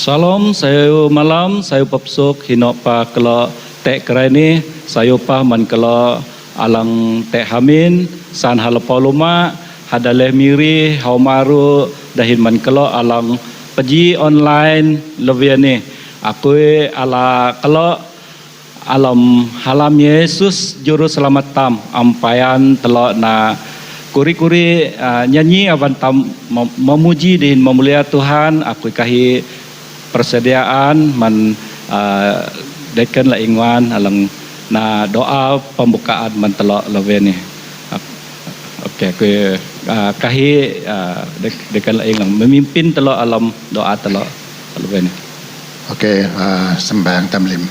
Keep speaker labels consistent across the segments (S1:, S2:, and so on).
S1: Salam, saya malam, saya papsuk hinok pa kalau tek kerai ni, saya pa man kalau alang tek hamin, san halapoluma, hadaleh miri, haumaru, dahin man kalau alang peji online lebih ni. Aku ala kalau alam halam Yesus juru selamat tam ampayan telok na kuri-kuri nyanyi aban tam memuji dan memulia Tuhan. Aku kahi persediaan man deken la ingwan alang na doa pembukaan man telok lewe ni. Okey, aku kahi deken la inglang memimpin telok alam doa telok lewe ni.
S2: Okey, sembahyang tamlim.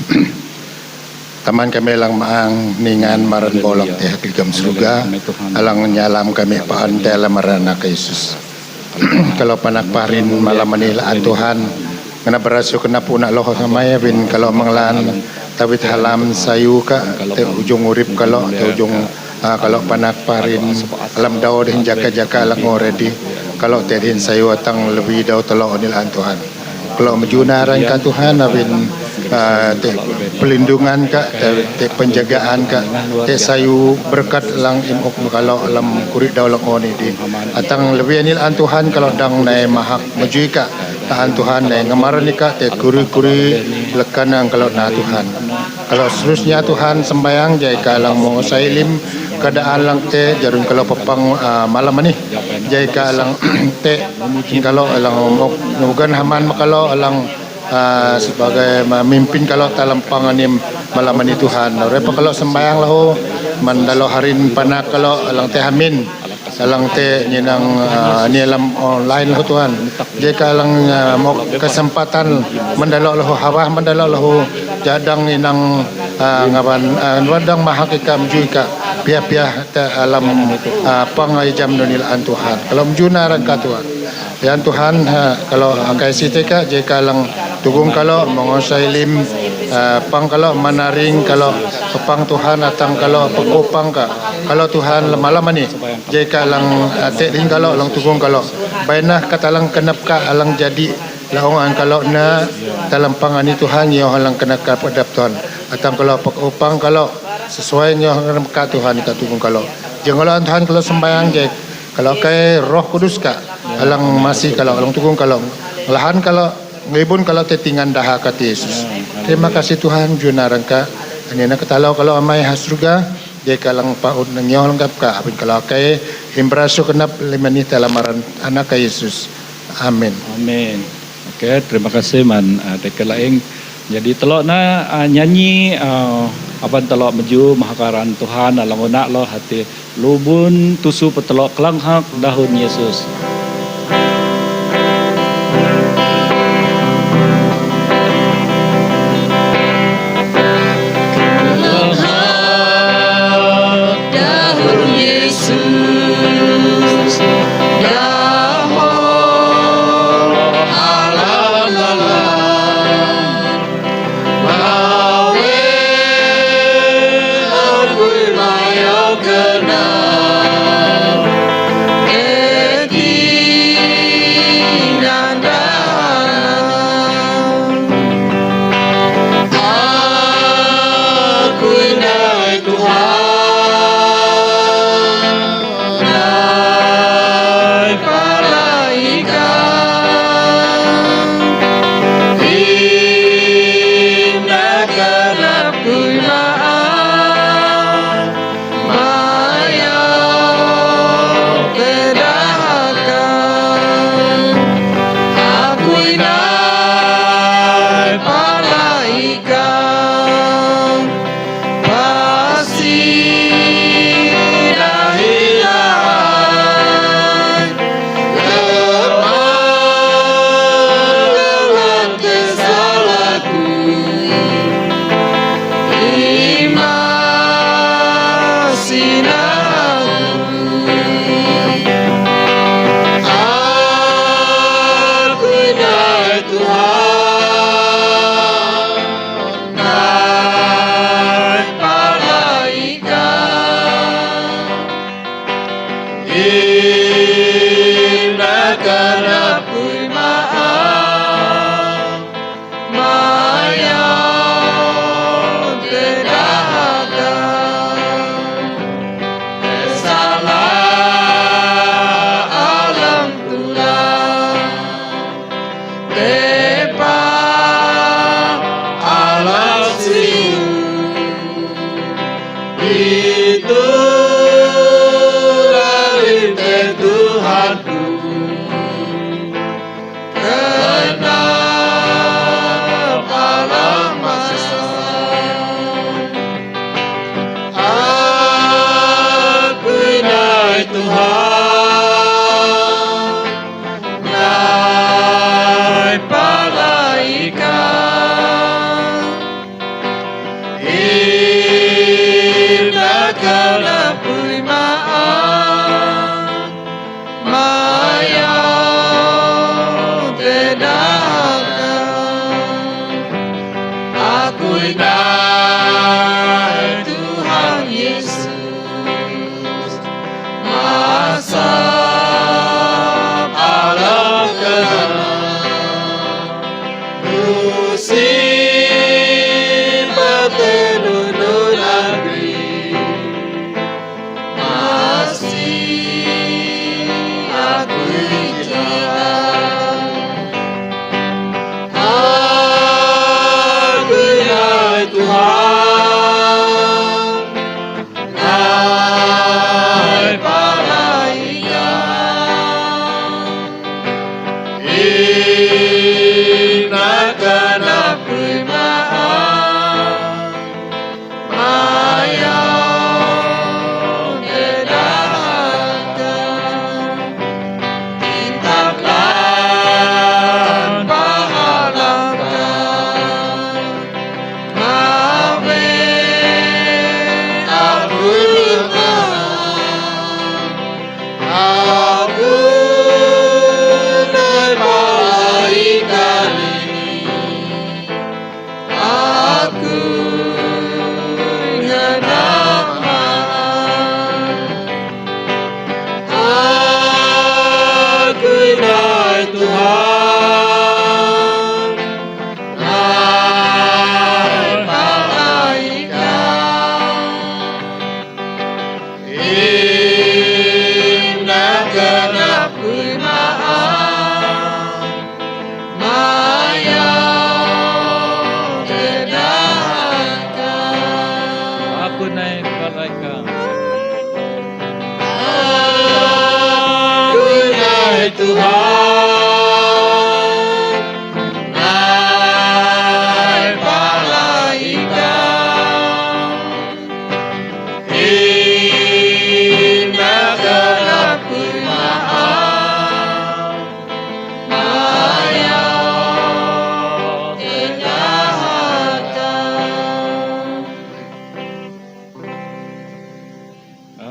S2: Taman kami lang maang ningan maran bolok teh kegam surga alang nyalam kami paan teh marana ke Yesus. Kalau panak parin malam manila Tuhan kena berasyo kena puna loh samaya bin kalau manglan tawit halam sayu ka te ujung urip kalau te ujung kalau panak parin alam daw din jaka-jaka lang already kalau te din sayu atang lebih daw telo nil Tuhan. Kalau mejunaran ka Tuhan abin pelindungan ka te penjagaan ka te sayu berkat lang imok kalau alam kurit daw lang oni di atang lebih anil an Tuhan kalau dang nai mahak majui ka tahan Tuhan nai ngamaran ka te kuri-kuri lekanang kalau na Tuhan kalau seterusnya Tuhan sembayang jai ka lang mo sailim keadaan lang te jarun kalau pepang malam ni jai ka lang te kalau alang mugan haman kalau alang sebagai memimpin kalau talampang anim malam ni Tuhan. Repa kalau sembayang lahu mandalo harin panak kalau alang te hamin alang te ninang ni alam online lahu Tuhan. Jika alang mau kesempatan mandalo lahu hawa mandalo lahu jadang ninang ngaban wadang mahakika mjuika pia-pia te alam pangai jam nunil an Tuhan. Kalau mjunaran ka Tuhan. Ya Tuhan kalau angkai siteka jika lang tugung kalau mengosai lim pang kalau manaring kalau pepang Tuhan atang kalau pekopang ka kalau Tuhan malam ni jika lang teling kalau lang tugung kalau bainah katalang kenap ka alang jadi laongan kalau na dalam pangani Tuhan yo halang kena ka padap Tuhan atang kalau pekopang kalau sesuai yo ka Tuhan ka tugung kalau jangan Tuhan kalau sembayang jek kalau kai Roh Kudus ka alang masih kalau alang tugung kalau lahan kalau ngibun kalau tetingan daha kat Yesus. Terima kasih Tuhan junarang ka anina katalau kalau amai hasruga dia kalang paud nang nyol lengkap ka apin kalau kai himbraso kenap limani telamaran anak Yesus. Amin.
S1: Amin. Okey, terima kasih man dekelaing. Jadi telok na nyanyi aban telok meju mahakaran Tuhan alang onak lo hati lubun tusu petelok kelang hak dahun Yesus.
S3: Di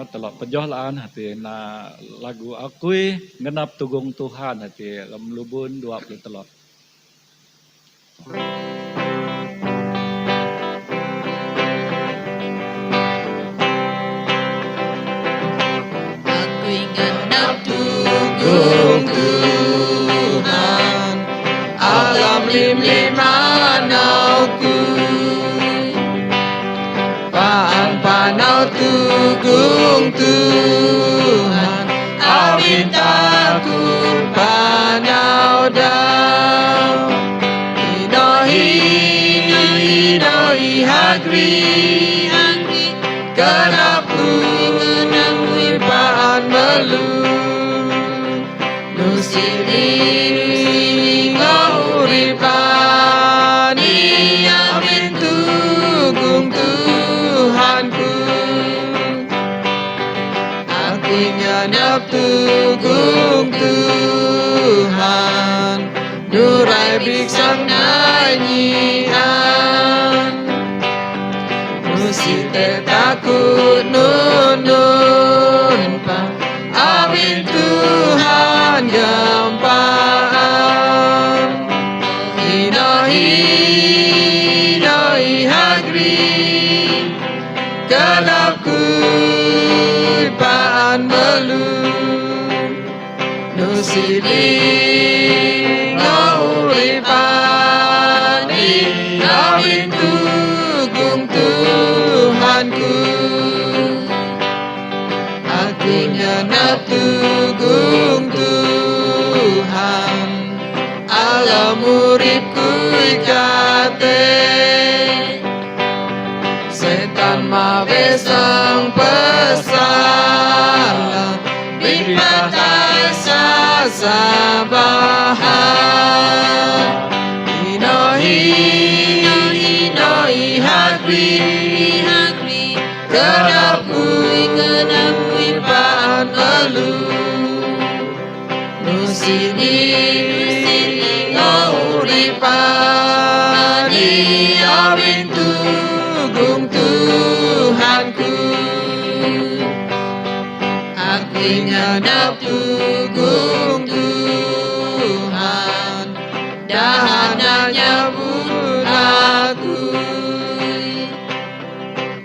S1: Telok pejoh laan hati na lagu akui ngenap tugung Tuhan hati lem lubun 20 telok.
S3: Akui ngenap tugung Tuhan, alam lim-lim anauku. Panau tugung Tuhan, awin takut panau dau. Inohi hagri, kenapui paan melu. Nusiri ngauripani, awin tugung Tuhanku. Ngenap tugung Tuhan, nurai biksang nyanyian. Musik takut nun pa, awin Tuhan gempaan. Hinohi hagri, kelapku paan melu. Nusiri ngauripani, awin tugung Tuhanku. Aku ngenap tugung Tuhan, alam uripku ikate. Setan mawe sang pesala, bipatai sasabahan. Inohi hagri, kenapui paan elu. Nusini ngauripani, awin tugung Tuhanku. Aku ngenap tugung Tuhan, dahananya aku.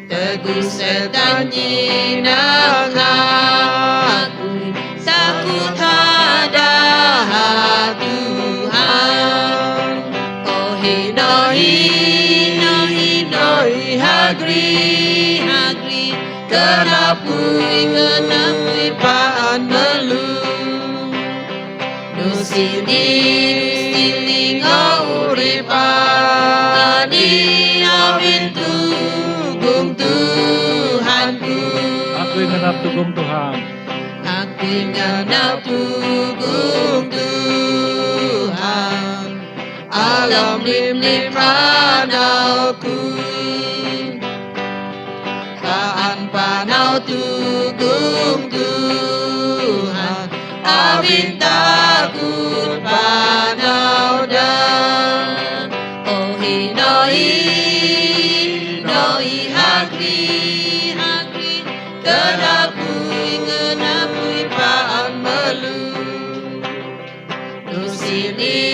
S3: Teguh setan nyinang aku, takut hadahat Tuhan. Oh hinohi hagri, kenapui paan melu. Nusili ngauripani awin tugong Tuhanku.
S1: Ako'y nganap tugong Tuhan.
S3: Ako'y nganap tugong Tuhan. Alam limlim ranauku. Kaan panau tugong Tuhan. Awin takut panau dan oh hinoi hakri kenapui paan melu nusini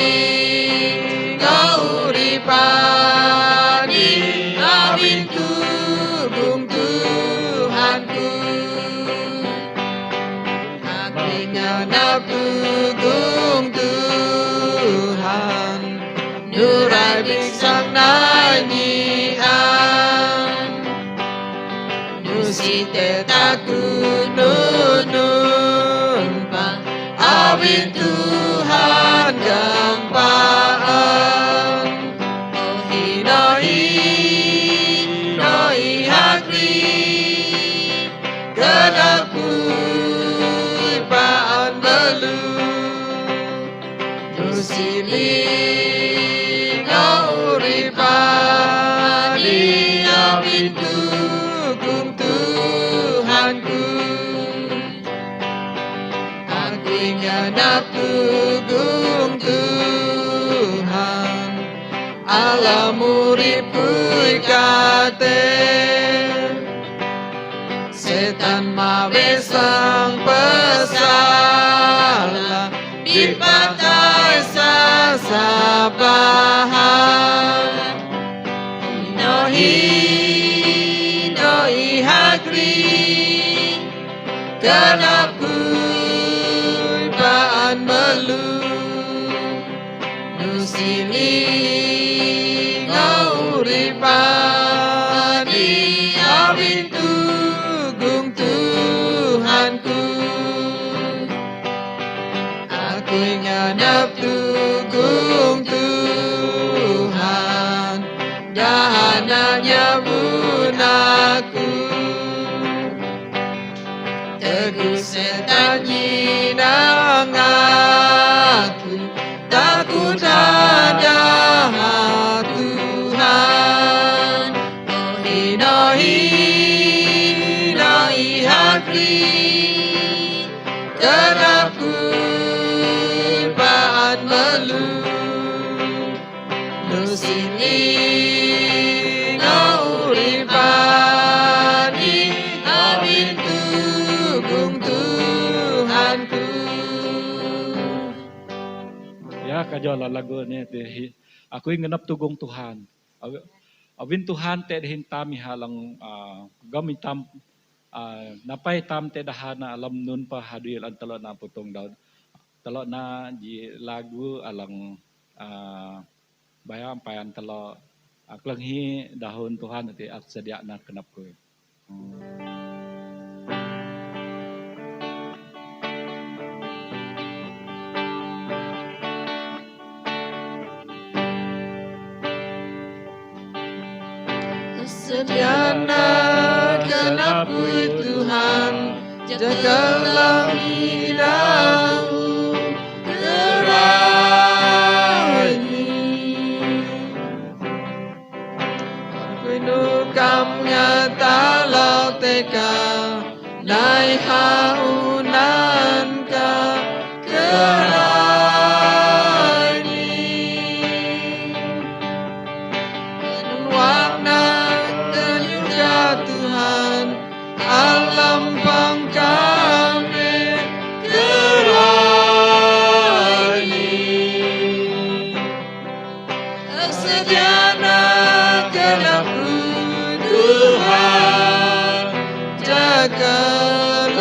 S3: ngauripani awin tugong Tuhanku. Nganap tugong Tuhan nurai biksang nyanyian nusite takut nunun pa awin Tuhan gampaan oh hinoi hakri kenapui paan melu nusili ngauripani awin tugong Tuhanku. Aku nganap tugong Tuhan alam uripku kate setan mawe sang pesala di pantai sasabahan noi hakri kenapui paan melu nusili ngauripani awin tugong Tuhanku. Aku nganap tugong Tuhan dahananya munaku teguh setan nyinang aku takut ada Tuhan oh hinoi hakri kenapui paan melu nusili ngauripani awin tugong Tuhanku.
S1: Ya kajola lagu ni teh. Ako'y nganap tugong Tuhan. Awin Tuhan te dehin tami halang gamitam napay tam te dahana alam nun pa haduil ang talo na putong daw. Talo na di lagu alang bayang payan talo aklanghi dahon Tuhan ati at sedia na kenap ko.
S3: Sediana kenapui Tuhan jagalah hidupku kerani pinukam nyata lau teka nai haunan ka kerani warna Tuhan alam pangkame kerani sediana kenapui Tuhan jagalah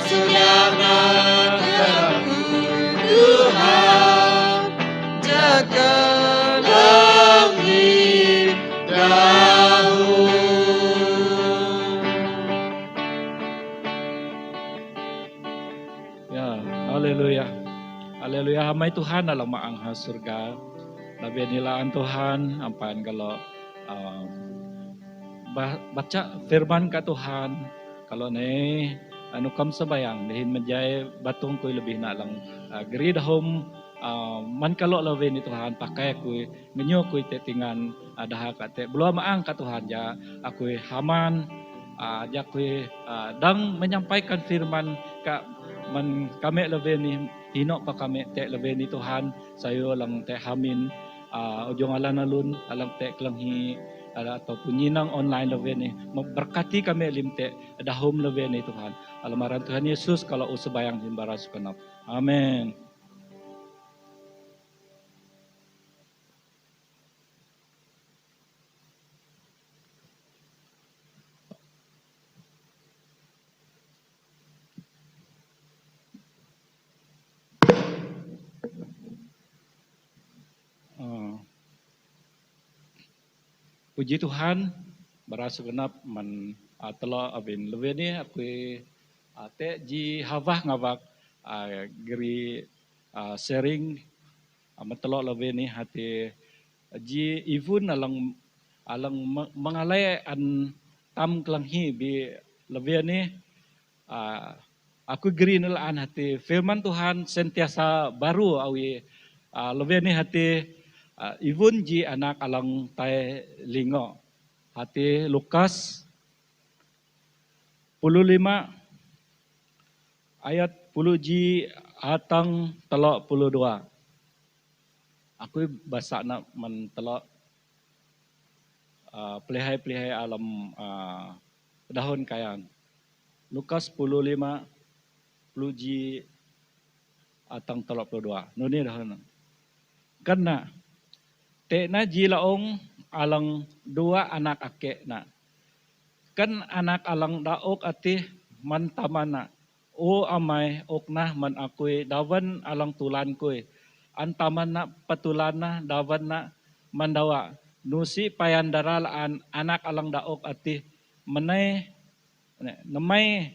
S3: Selamat dalammu Tuhan, jaga langit dahulu.
S1: Ya, haleluya. Haleluya, hamai Tuhan dalam maangha surga. Labi nilaan Tuhan, ampaan kalau baca firman ka Tuhan, kalau ne anu kam sabayang dahin menjay batung koy lebih na lang geri dahom man kalau labi ni Tuhan pakai koy ngenyo koy tetingan daha ka te belum maang ka Tuhan ja aku haman ja koy dang menyampaikan firman ka man kami labi ni hino pa kami te labi ni Tuhan sayo lang te hamin ujung alan alun alang te klanghi ataupun nyinang online labi ni memberkati kami limte dahom labi ni Tuhan alamaran Tuhan Yesus kalau usabayang himbara sukanap amin. Puji Tuhan, berasa genap man telo abin lewe ni aku te ji havah ngawak geri sharing matelo lewe ni hati ji even alang mengalai an tam kelanghi bi lewe ni aku geri nelaan hati firman Tuhan sentiasa baru awi lewe ni hati even ji anak alang tai lingo hati Lukas 15 ayat 10 ji atang telok 22. Aku bahasa nak men telok pelihai-pelihai alam dahun kayan. Lukas 15 10 ji atang telok 22. Nuni dahun. Karena tekna jilaong alang dua anak ake na. Kan anak alang daok ati man tamana. O amay okna man ako'y dawan alang tulan ko'y. Antaman na patulan na dawan na mandawa. Nusi payandaralaan anak alang daok ati manay namay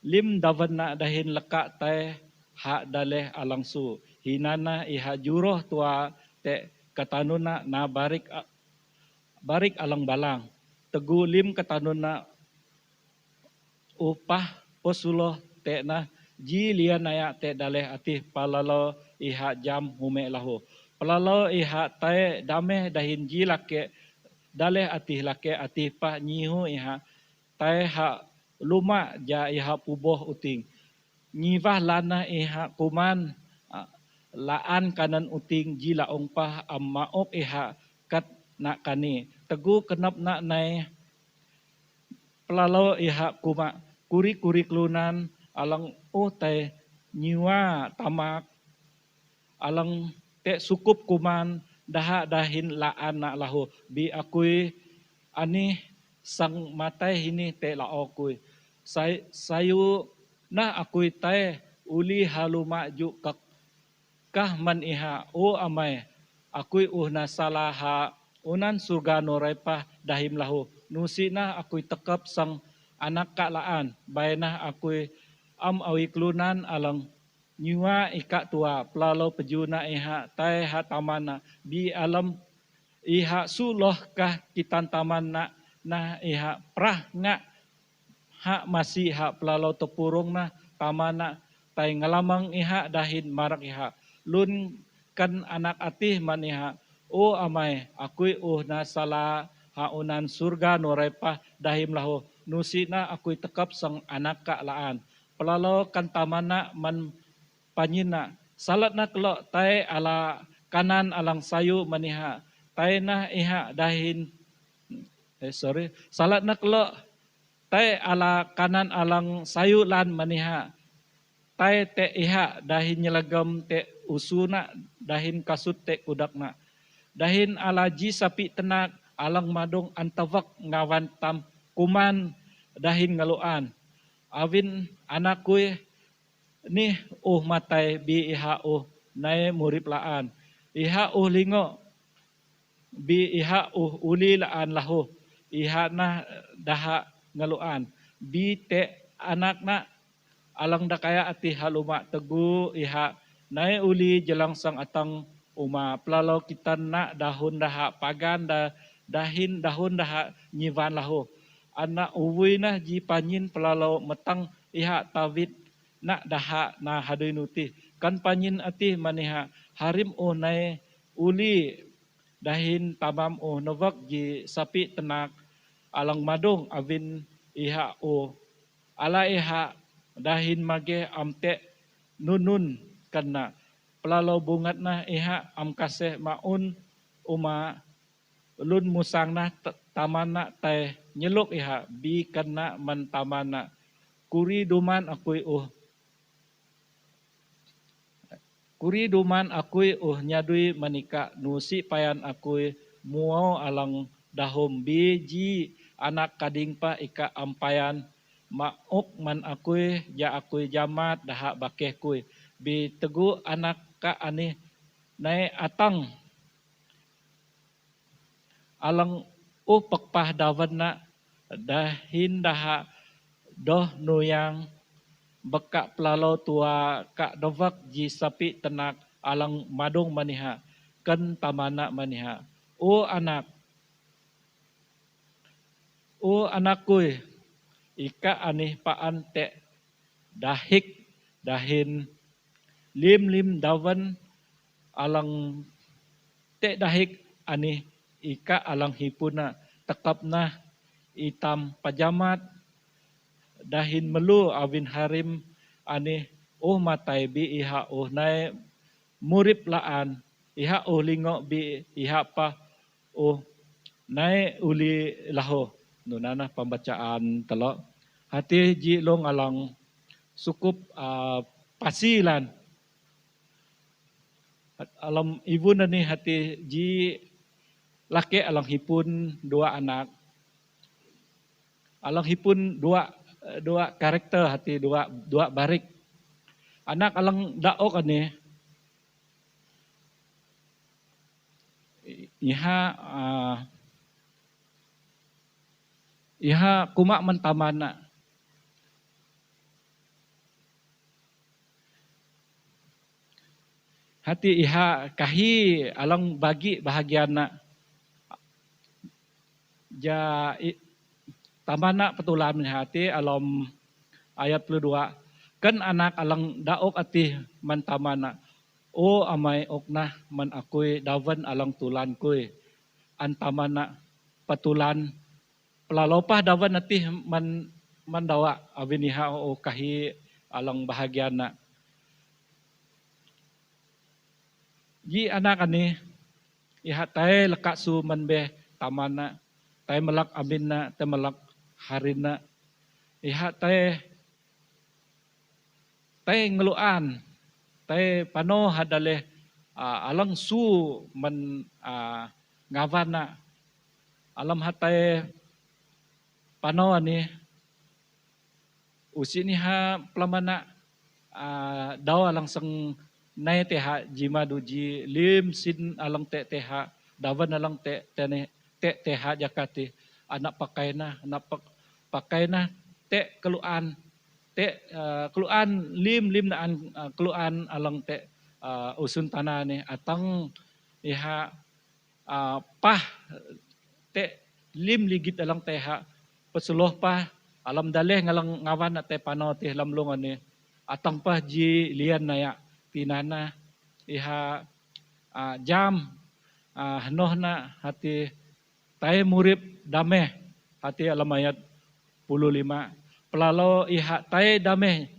S1: lim dawan na dahin leka tay ha daleh alang su. Hinana iha juroh tua te katanuna na barik alang balang tegulim katanuna upah posulo te na ji lian naya te daleh atih palalo iha jam hume lahu palalo iha tae dame dahin ji lake daleh atih pa nyihu iha tae ha luma ja iha puboh uting nyivah lana iha kuman laan kanan uting jila ongpah maok iha kat nak kani tegu kenap nak nai pelalo iha kuma kuri kelunan alang tai nyiwa tamak alang te sukup kuman daha dahin laan nak lahu bi akui ani sang matai hini te lao kui sayu nah akui tai uli haluma ju kah man iha o amay akui uhna salaha unan surga norepah dahim lahu nusi na akui tekap sang anak kalaan bayna akui awi kelunan alang nyua ika tua pelalo pejuna iha tai hatamana bi alam iha suloh kah kitan taman na iha prah nga ha masih ha pelalo tepurung na tamana tai ngalamang iha dahin marak iha lun kan anak atih maniha o amay akui na sala haunan surga norepah dahim lahu nusi na akui tekap sang anak laan pelalo kan tamana man panyina salat na kelo tai ala kanan alang sayu maniha tai na iha dahin salat na kelo tai ala kanan alang sayu lan maniha tai te iha dahin nyelagam te usuna dahin kasut te kudakna dahin alaji sapi tenak alang madong antawak ngawan tam kuman dahin ngaluan. Awin anak kuy ni matai bi iha nai murip laan. Iha lingo bi iha uli laan lahu. Iha na daha ngaluan. Bi te anak na alang da kaya ati haluma tegu iha nai uli jelang sang atang uma pelalau kita na dahun daha pagan dahin dahun daha nyivan lahu. Anak uwi na ji panyin pelalau metang iha tawit nak daha na hadui nuti kan panyin ati maniha harim nai uli dahin tamam novak ji sapi tenak alang madung avin iha ala iha dahin mage amte nunun kana pelalau bungat na iha am kaseh maun uma lun musang na tamana tai nyeluk iha bi kana man tamana kuri duman akui kuri duman akui nyadui manika nusi payan akui muau alang dahom biji anak kading pa ika ampayan mauk man akui ya akui jamat daha bakeh kui bi tegu anak ka ani nai atang alang pekpah dawan na dahin daha doh nuyang beka pelalau tua kak dovak ji sapi tenak alang madung maniha kan tamana maniha anak kuy ika anih paan te dahik dahin lim dawan alang te dahik anih ika alang hipuna tekap na itam pajamat dahin melu awin harim anih matai bi iha nai murip laan iha lingo bi iha pa nai uli laho nunana pembacaan telok hati ji long alang sukup pasilan alam ibu nani hati ji laki alang hipun dua anak alang hipun dua karakter hati dua barik anak alang daok ani iha kumak mentamana hati iha kahi alang bagi bahagiana ja tamana petulan hati alam ayat 22 kan anak alang daok ati mentamana amai oknah man akui dawan alang tulan kui antamana petulan pelalopah dawan ati man dawa awiniha kahi alang bahagiana ji anak ani iha tai lekak su manbe tamana tai melak aminna tai melak harina iha tai ngeluan tai pano hadaleh alang su man ngavana alam hatai pano ani usini ha pelamana dawa langsung nai teha jima duji lim sin alang teha dawan alang teha jakati anak pakai na keluan keluan lim naan keluan alang usun tanah ni atang iha pah lim ligit alang teha pesuloh pah alam daleh ngalang ngawan te pano te lamlong ani atang pah ji lian naya tinana iha jam hanoh na hati tai murip dameh hati alam ayat 15 pelalo iha tai dameh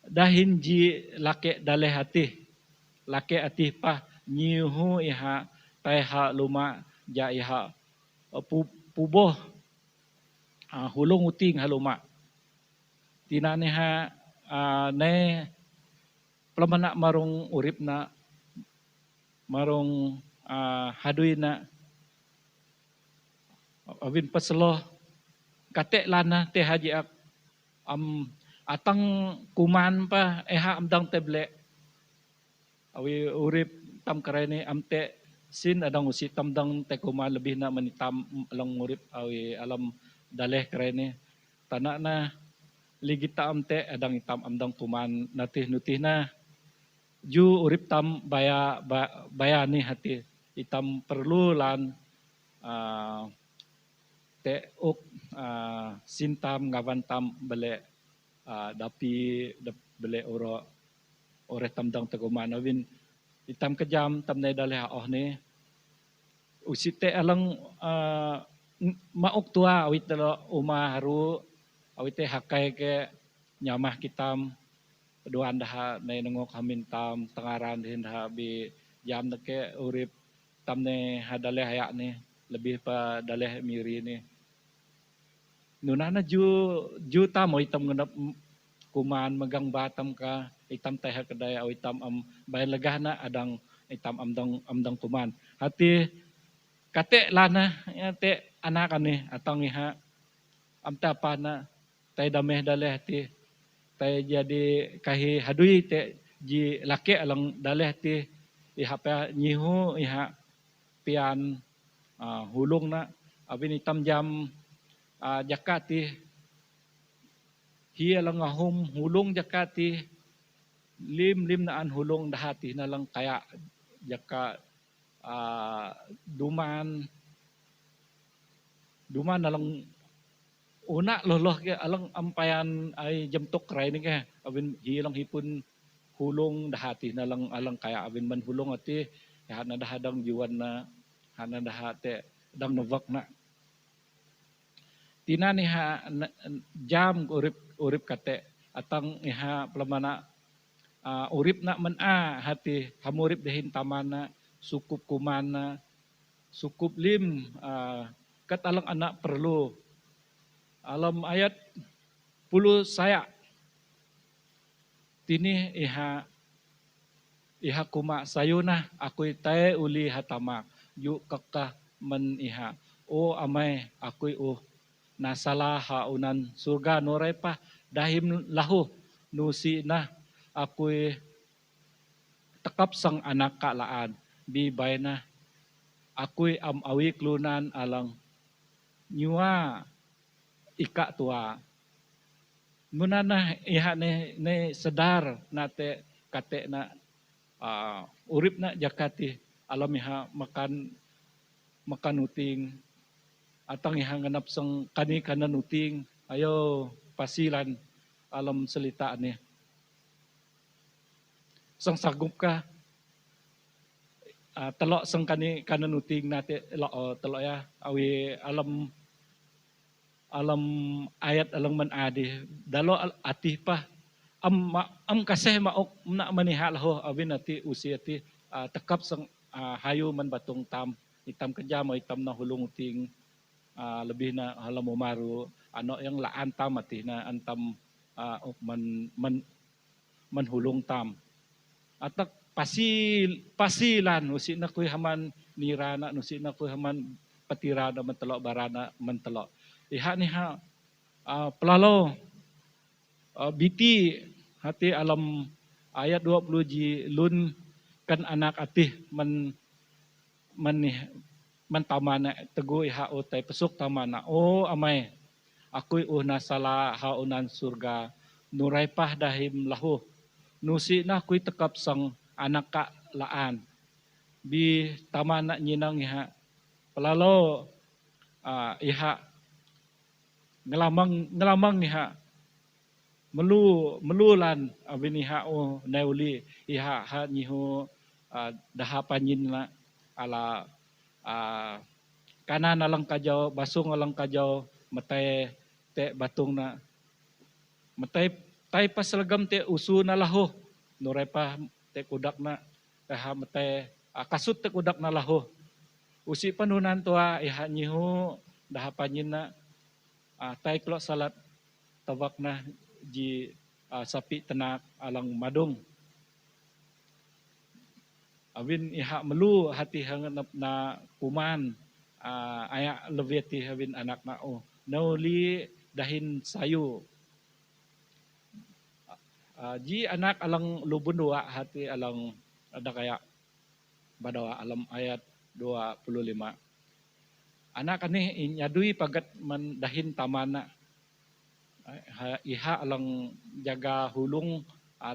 S1: dahin ji lake daleh hati lake ati pah nyihu iha tai ha luma ja iha puboh hulung uting haluma tinane ha ne pelamana marung urip na marung hadui na awin peseloh kate lana te haji ak atang kuman pa eha amdang teble awi urip tam karene amte sin adang usi tamdang te kuman lebih na manitam alang urip awi alam daleh karene tanak na ligita amte adang itam amdang kuman natih nutih na ju urip tam bayani hati itam perlu lan te uk sintam ngawan tam bele dapi bele ore tamdang teguman awin itam kejam tam ne daleh oh ne usite alang mauk tua awit telo uma haru awite hakai ke nyamah kitam doan dah ne nengok hamin tam tengaran din ha bi jam ke urip tam ne hadaleh hayak ne lebih pa daleh miri ni nunana ju tam itam ngendap kuman megang batam ka itam teh kedai au itam bay legahna adang itam amdang kuman hati kate lana ya te anak ani atang iha amta pana tai dameh daleh ti tai jadi kahi hadui te ji lake alang daleh ti iha pa nyihu iha pian hulung na abin itam jam jakati hi alang ahum hulung jakati lim naan hulung dahati na lang kaya jaka duman na lang una loloh ke alang ampayan ay jamtok ray ni ke abin hilang hipun hulung dahati na lang alang kaya abin man hulung ati hana dahadang jiwan na hana dahate dang novak na tina ni ha jam urip kate atang iha pelamana urip na man hati hamurip dehin tamana sukup kumana sukup lim kat alang anak perlu alam ayat puluh saya tini iha kuma sayuna aku tae uli hatamak yu kakah men iha o amai aku nasalah haunan surga norai pa dahim lahu nusi na aku tekap sang anak kalaan bi baina aku awi klunan alang nyua ika tua munana iha ne sedar nate kate na urip na jakati alam iha makan uting atang iha nganap sang kani kanan uting ayo pasilan alam selita ni sang sagup ka telok sang kani kanan uting nate telok ya awi alam ayat alang man adi dalo atih pa am kaseh maok na maniha laho abin ati usi ati tekap sang hayu man batung tam itam kejam itam na hulung uting lebih na halam umaru ano yang laan tam ati na antam man hulung tam atak pasilan usi na kuy haman nirana usi na kuy haman patirana man telok barana man telok iha ni ha pelalo biti hati alam ayat 20 ji lun kan anak atih man tamana tegu iha o tay pesuk tamana o amai aku nasala haunan surga nurai pah dahim lahu nusi na kui tekap sang anak ka laan bi tamana nyinang iha pelalo iha ngelamang iha melulan abin iha o neuli iha ha nyiho dahapanyin na ala kanan alang kajau basung alang kajau matay te batung na matay tay pasalagam te usu na laho nuray pa te kudak na kaha matay kasut te kudak na laho usi panunan tua iha nyiho dahapanyin na tay klo salat tabak na ji sapi tenak alang madung awin iha melu hati hanganap na kuman ayak leveti awin anak na nauli dahin sayu. Ji anak alang lubun dua hati alang ada kayak badawa alam ayat 25. Anak kani nyadui pagat mendahin tamana. Iha alang jaga hulung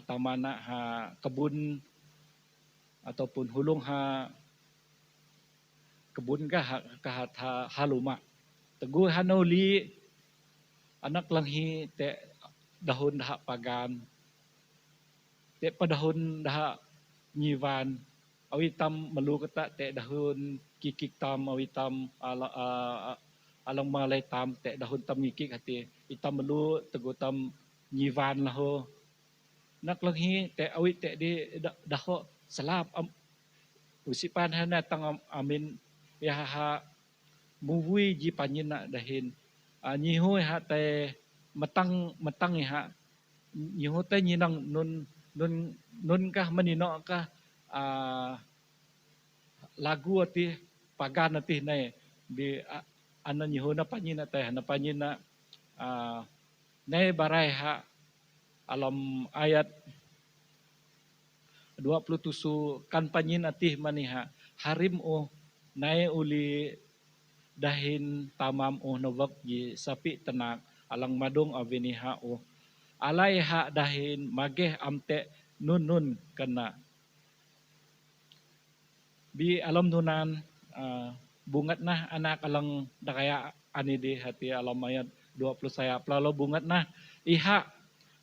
S1: tamana ha kebun ataupun hulung ha kebun kah ha haluma. Teguh hanauli anak langhi te dahun dah pagan. Te padahun dah nyivan awitam melu kata te dahun kikik tam awitam alang malay tam te dahun tam kikik hati itam melu teguh tam nyivan laho nak langhi te awit te di daho selap usipan hana tang amin ya ha muvui ji panyin na dahin nyihu ha te matang ha nyihu te nyinang nun kah menino kah lagu ati pagan ati nai di anan nyihu na panyin na nai barai ha alam ayat 27 kan panyin ati maniha harim nai uli dahin tamam novak ji sapi tenak alang madung aviniha alai ha dahin mageh amte nun kena bi alam nunan bungat nah anak alang dakaya ani di hati alam ayat 20 saya pelalo bungat nah iha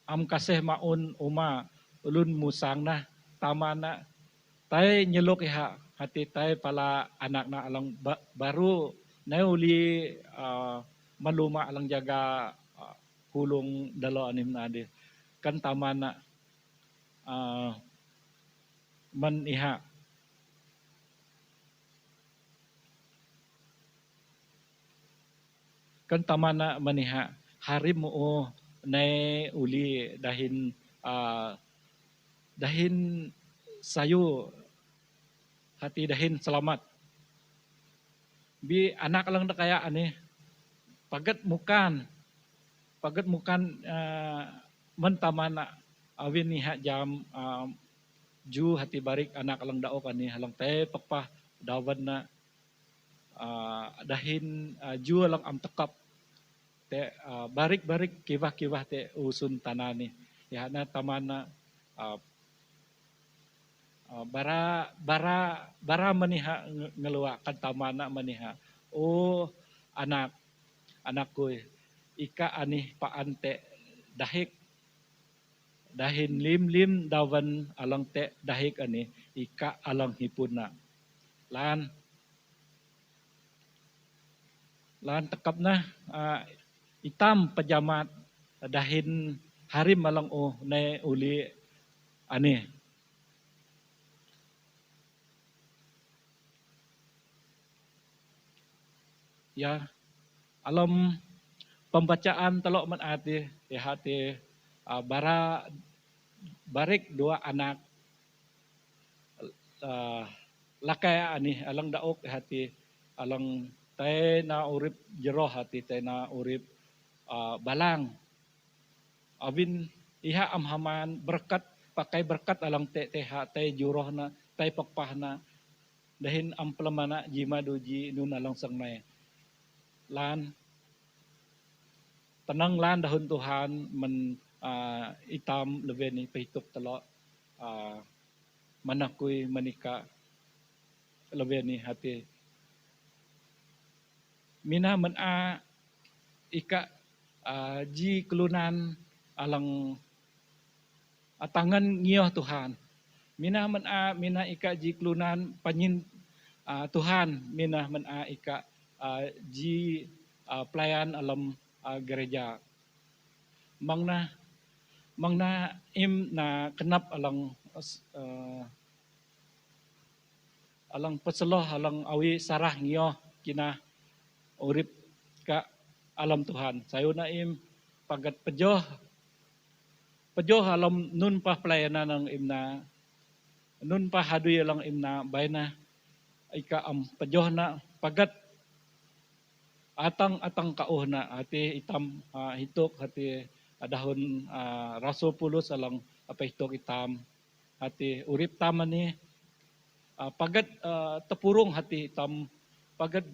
S1: am kasih maun uma ulun musang nah tamana tai nyeluk iha hati tai pala anak na alang baru nai uli maluma alang jaga hulung dalo anim nadi kan tamana man iha kan tamana maniha harim nai uli dahin sayu hati dahin selamat bi anak lang da kaya ani pagat mukan man tamana awin niha jam ju hati barik anak lang daok ani halang te pakpah dawan na dahin ju lang am tekap te barik kivah te usun tanani ya na tamana bara maniha ngelua kan tamana maniha anak koy ika ani paante dahik dahin lim dawan alang te dahik ani ika alang hipuna lan tekap na itam pejamat dahin harim malang ne uli ani ya alam pembacaan telok man ati ya hati barik dua anak lakaya ani alang daok hati alang tay na urip jero hati tay na urip balang awin iha amhaman berkat pakai berkat alang teha tay juroh na tay pakpah na dahin amplamana jima doji nun alang sangnay lan tenang lan dahun Tuhan men itam lebih ni pehituk telok manakui menika lebih ni hati mina men ika ji kelunan alang tangan ngioh Tuhan mina men mina ika ji kelunan panyin Tuhan mina men ika ji pelayan alam gereja mangna im na kenap alang peseloh alang awi sarah ngioh kina urip ka alam Tuhan sayo na im pagat pejoh alam nun pa pelayanan ng imna nun pa haduy alang imna bayna ika am pejoh na pagat atang kauh na hati itam hitok hati dahon rasul pulus alang apa hitok itam hati urip taman ni pagat tepurung hati itam pagat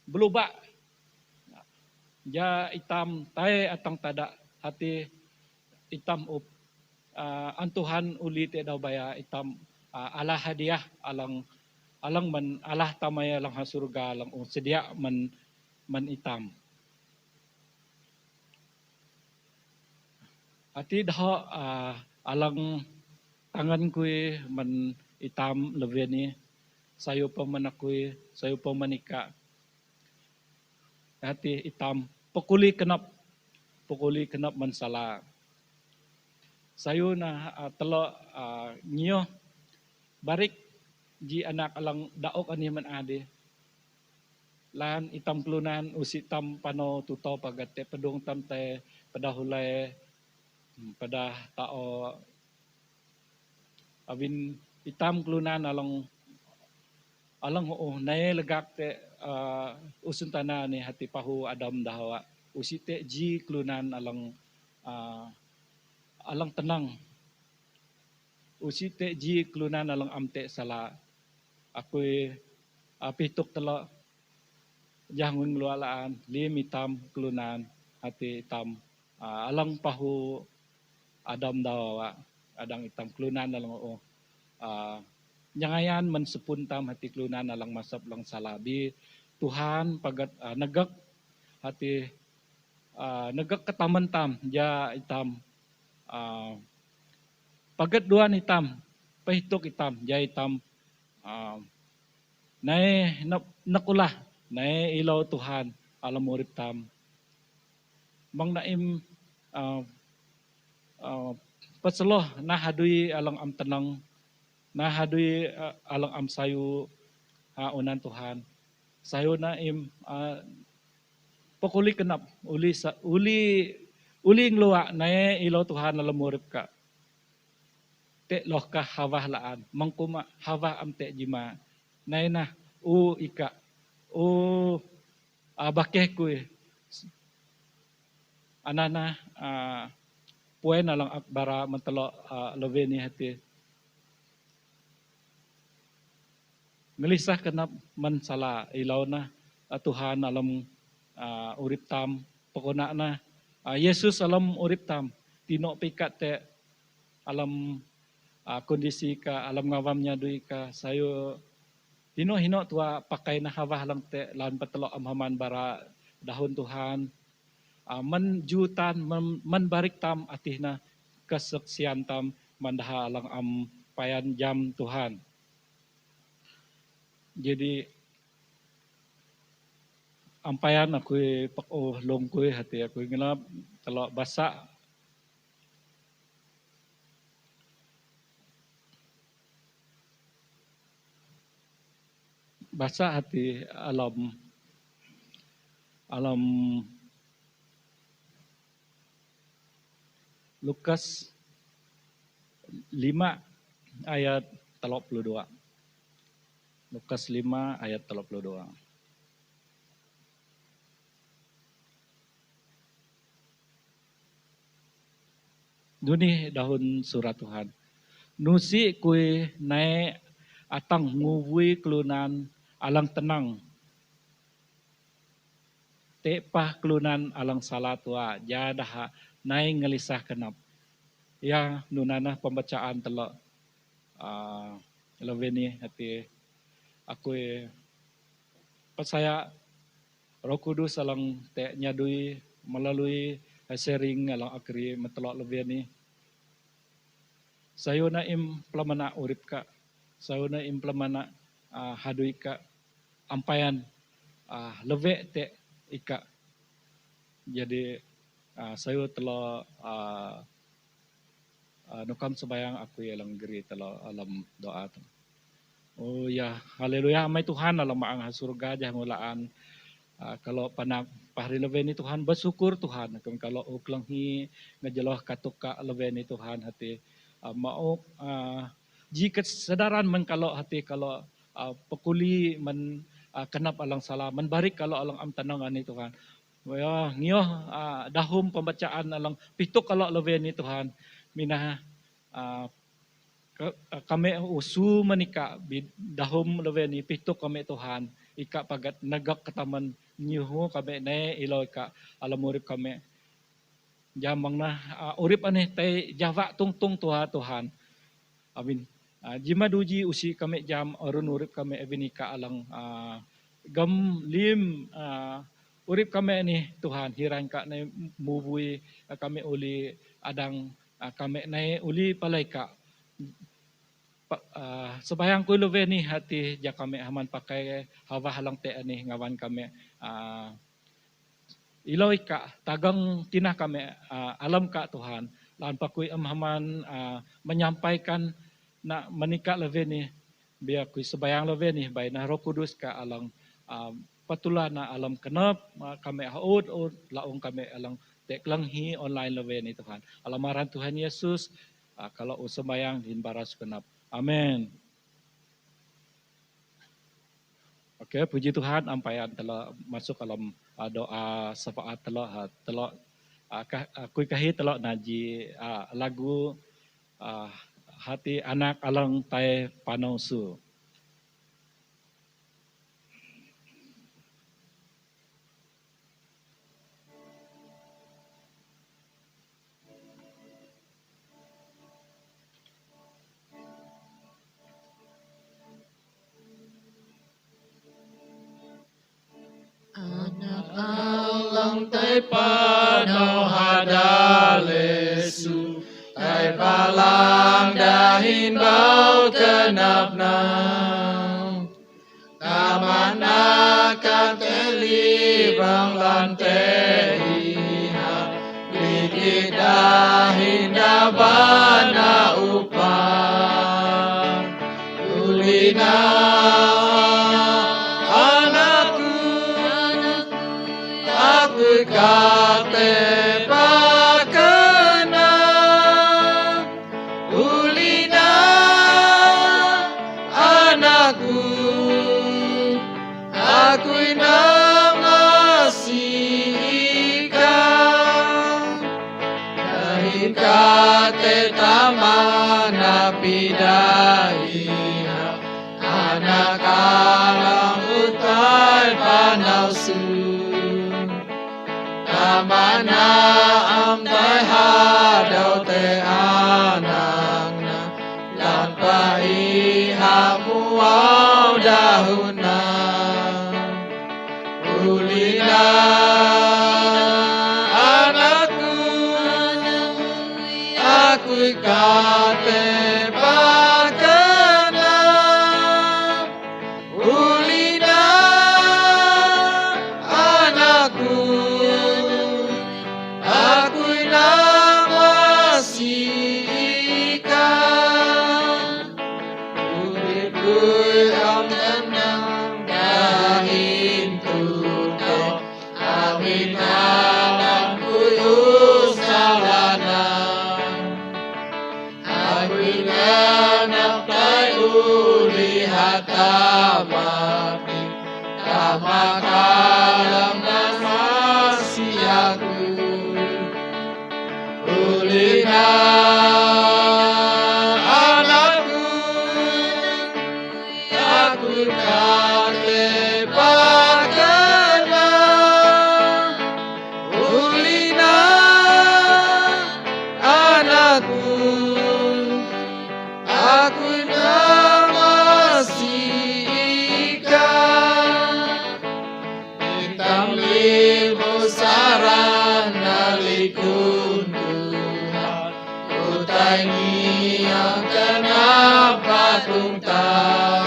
S1: berubah ja itam tay atang tada hati itam up antuhan uli te daw baya itam ala hadiah alang man alah tamaya lang ha surga alang sedia man itam ati daho alang tangan kuy man itam lebe ni sayo pa manakuy sayo pa manika hati itam pukuli kenap man sala sayo na telo nyo barik ji anak alang daok ani man ade lan itam klunan usitam pano tuto pagate pedung tam te padahulay pada tao abin itam klunan alang oo nay legak te usuntana ni hati pahu adam dahawa usite ji klunan alang tenang usite ji klunan alang amte sala ako'y pitok talo jangun lualaan lim itam klunan hati itam alang pahu adam dawa adang itam klunan alang oo nyangayan man sepuntam hati klunan alang masap lang salabi Tuhan pagat negak hati negak ketaman tam ja itam pagat duan itam pahitok itam ja itam nay nakulah nay ilaw Tuhan alam urip tam mang naim pasaloh nahadui alang am tenang nahadui alang am sayu unan Tuhan sayo naim pokuli kenap uli ngluwa nay ilaw Tuhan alam urip ka te loh ka hawah laan mangkuma hawah am te jima nay na ika bakeh kuy anana puen alang akbara mentelo love ni hati ngelisah kenap man sala ilaw na Tuhan alam urip tam pokona na Yesus alam urip tam tino pikat te alam kondisi ka alam ngawamnya dui ka sayo hino tua pakai na hawah lang te lan patelo amhaman bara dahon Tuhan man jutan man barik tam atih na kesaksian tam mandaha alang am payan jam Tuhan jadi ampayan aku pako long ko hati aku ngelap telo basa basa hati alam Lukas 5 ayat 32. Lukas 5 ayat 32. Duni dahun surat Tuhan. Nusi kui nae atang ngubui kelunan alang tenang. Tepah kelunan alang salah tua jadah nae ngelisah kenap. Ya nunana pembacaan telok leveni hati aku pas saya Roh Kudus alang te nyadui melalui sharing alang akri metelok leveni. Sayo na implemana urip ka. Sayo na implemana hadui ka ampayan leve te ika. Jadi sayo telo nukam sebayang aku yalang geri telo alam doa. Oh ya, haleluya, may Tuhan alam maang surga jah ngulaan. Kalau panak pahri leveni Tuhan bersyukur Tuhan. Kalau uklang hi ngejaloh katuk ka leveni Tuhan hati mau jika sadaran men kalau hati kalau pekuli men kenap alang salaman barik kalau alang am tanangan ni Tuhan. Ya, ngioh dahum pembacaan alang pituk kalau lewe ni Tuhan. Minah kami usu menika dahum lewe ni pituk kami Tuhan. Ika pagat nagak kataman nyuhu kami ne ilo ika alam urip kami. Jamang na urip aneh tay java tung Tuhan. Amin. Jima duji usi kami jam orun urip kami evinika alang gam lim urip kami ni Tuhan hiran ka na mubui kami uli adang kami na uli palaika sebayang ko love ni hati ja kami haman pakai hawa halang te ani ngawan kami ilaw ka tagang tinah kami alam ka Tuhan lan pakuy amhaman menyampaikan na menikah love ni biar kuy sebayang love ni bay na Roh Kudus ka alang patulah na alam kenap kami haud laong kami alang teklanghi online love ni Tuhan alamaran Tuhan Yesus kalau sembayang din baras kenap amin. Oke, puji Tuhan ampayan telah masuk dalam doa syafaat telah kuy kahi telah naji lagu hati anak alang tai panau su.
S3: Anak alang tay panau hadalesu, tay palang dahin bau kenap nang. Taman akan telibang lantai iha, likit dahin dabana upah. Ulina kate pakena ulina anakku aku nangasi ikan dahin kate tamana pidahiha anak alang utai panausu mana am tai hadau te anangna lan pai hamu au dahuna ulina anakku aku kate pakena ulina anakku aku namasi ikan uripku am tenang dahin tuto amin anakku usalana aku anak tai uli hatamati tamakalam namasi aku ulina anakku aku kate pakena ulina anakku aku namasi ikan hitam limu sarana likun Tuhangi yang kenapa tungtang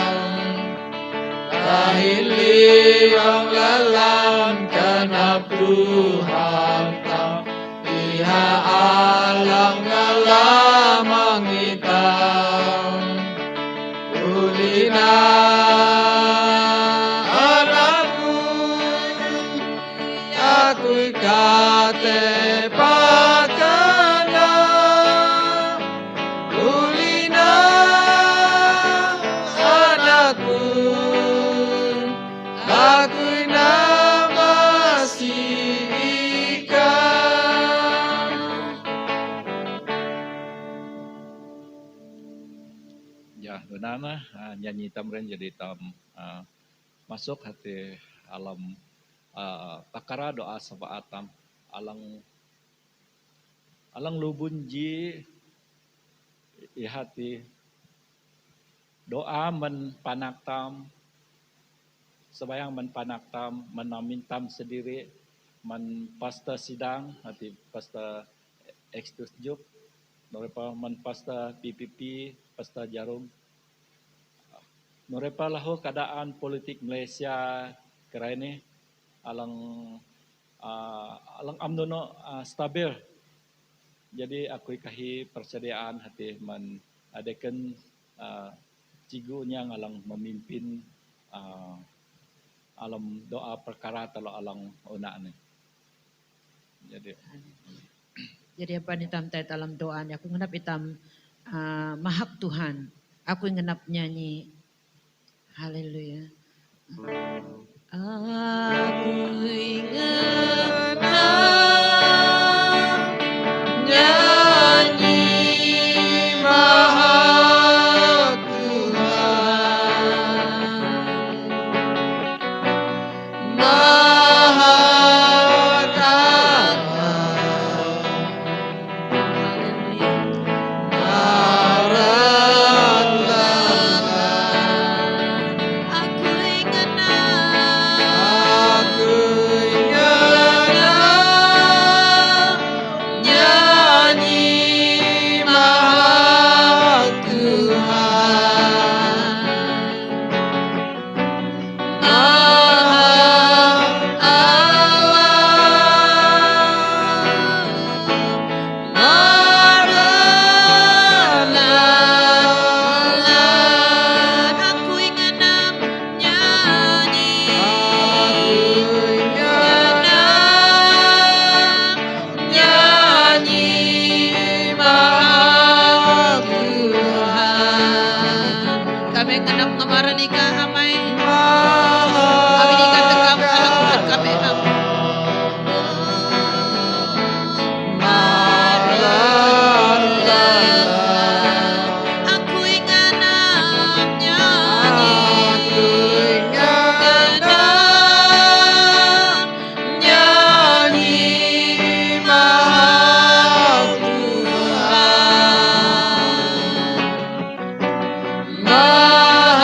S3: Lahili yang lelan kenap Tuhan tang Iha alam ngalamang itang Ulina anakku aku kate pakena ulina anakku
S1: nana nyanyi tamren jadi tam masuk hati alam takara doa sabaatam alang lubunji ihati doa men panaktam sebayang men panaktam menamintam sendiri men pasta sidang hati pasta ekstus juk norepa men pasta PPP pasta jarum norepa lahu keadaan politik Malaysia kira ini alang amdono stabil. Jadi aku ikahi persediaan hati man adakan cigunya ngalang memimpin alam doa perkara talo alang una ni.
S4: Jadi apa ni tam tait alam doa ni aku ngenap itam mahak Tuhan. Aku ngenap nyanyi haleluya. Aku ingat
S3: nyanyi Maha Tuhan, Maha Kaya,
S4: aku ingat
S3: nyanyi Maha Tuhan, Maha
S4: aku ingat nyanyi
S3: nyanyi Maha Tuhan,
S4: kami ngenap ngamaran ika amai
S3: Maha
S4: kami ika tekam alam kami am aku ingat nyanyi
S3: nyanyi Maha Tuhan, Maha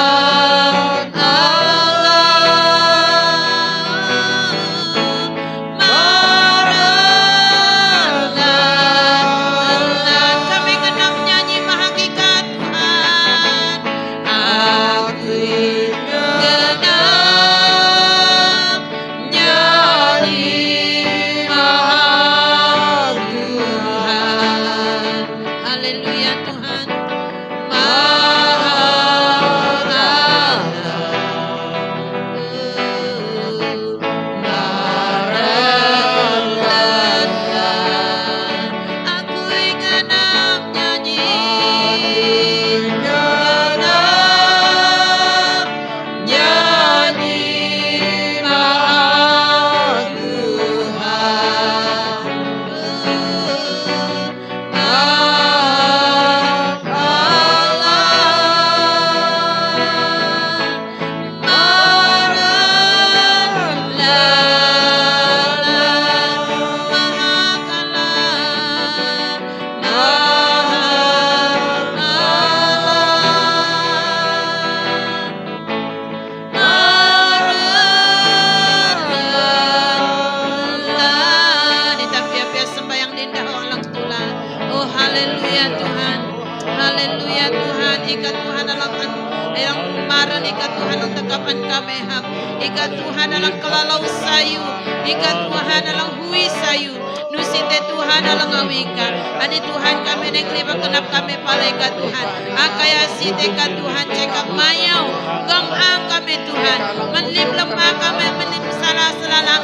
S4: kami ngenap nyanyi mahagikat Tuhan.
S3: aku ingat nyanyi Maha Tuhan,
S4: Haleluya Tuhan. Aku ingat nyanyi
S3: nyanyi Maha Tuhan,
S4: sembayang dindah orang tula. Oh haleluya Tuhan. Haleluya Tuhan. Ika Tuhan alang maran ika Tuhan alang tekapan kami hap. Ika Tuhan alang kelalau sayu. Ika Tuhan alang hui sayu. Nusite Tuhan alang awika. Ani Tuhan kami negliba kenap kami paleka Tuhan. Akaya site ka Tuhan cekak mayau. Gang ang kami Tuhan. Menliblam kami menim salah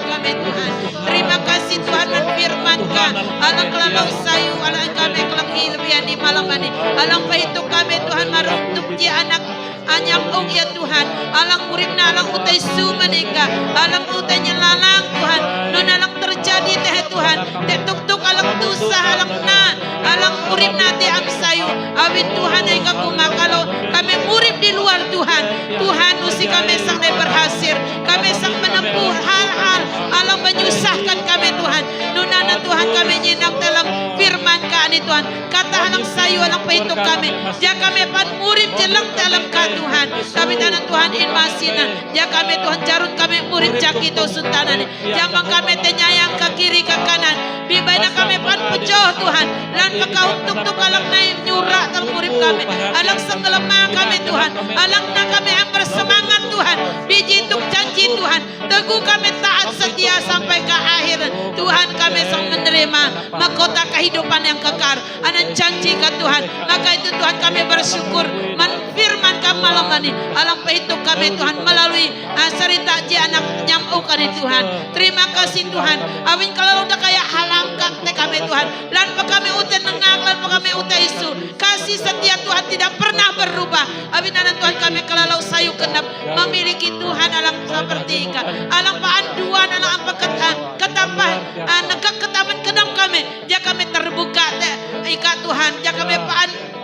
S4: kami Tuhan. Terima kasih Tuhan menfirman ka. Alang kelalau sayu. Alang kami kelang hilbian di malam ini. Alang pahitu kami Tuhan maruntuk di anak anyang ong ya Tuhan. Alang urip na alang utay sumanika. Alang utay nyelalang Tuhan. Non alang terjadi teh Tuhan. Teh tuk alang tusa alang na. Alang urip na ti ang sayu. Awit Tuhan ay kakumakalo. Kami Tuhan kami nyinak dalam firman ka ni Tuhan. Kata halang sayo halang pahitok kami. Dia kami pan murid jelang dalam ka Tuhan. Kami tanah Tuhan inmasina. Dia kami Tuhan jarun kami murid jakito suntanan. Jamang kami tenyayang ke kiri ke kanan. Bibana kami pan pejoh Tuhan. Lan makauntuk alang naik nyurak dalam murid kami. Alang senggelemah kami Tuhan. Alang na kami yang bersemangat Tuhan. Biji tuk janji Tuhan. Teguh kami taat setia sampai ke akhir. Tuhan kami sang menerima mahkota kehidupan yang kekal. Anak janji ke Tuhan. Maka itu Tuhan kami bersyukur. Firman kami malam ini. Alang pehitung kami Tuhan melalui cerita ji anak nyamukan Tuhan. Terima kasih Tuhan. Awin kalau udah kayak halangkak kami Tuhan. Lan kami utai nengak. Lan kami utai isu. Kasih setia Tuhan tidak pernah berubah. Awin anak Tuhan kami kalau sayu kenap. Memiliki Tuhan alang seperti ika. Alang paanduan alang apa ketapah. Negak ketaman kenam kami. Dia kami terbuka ika Tuhan. Dia kami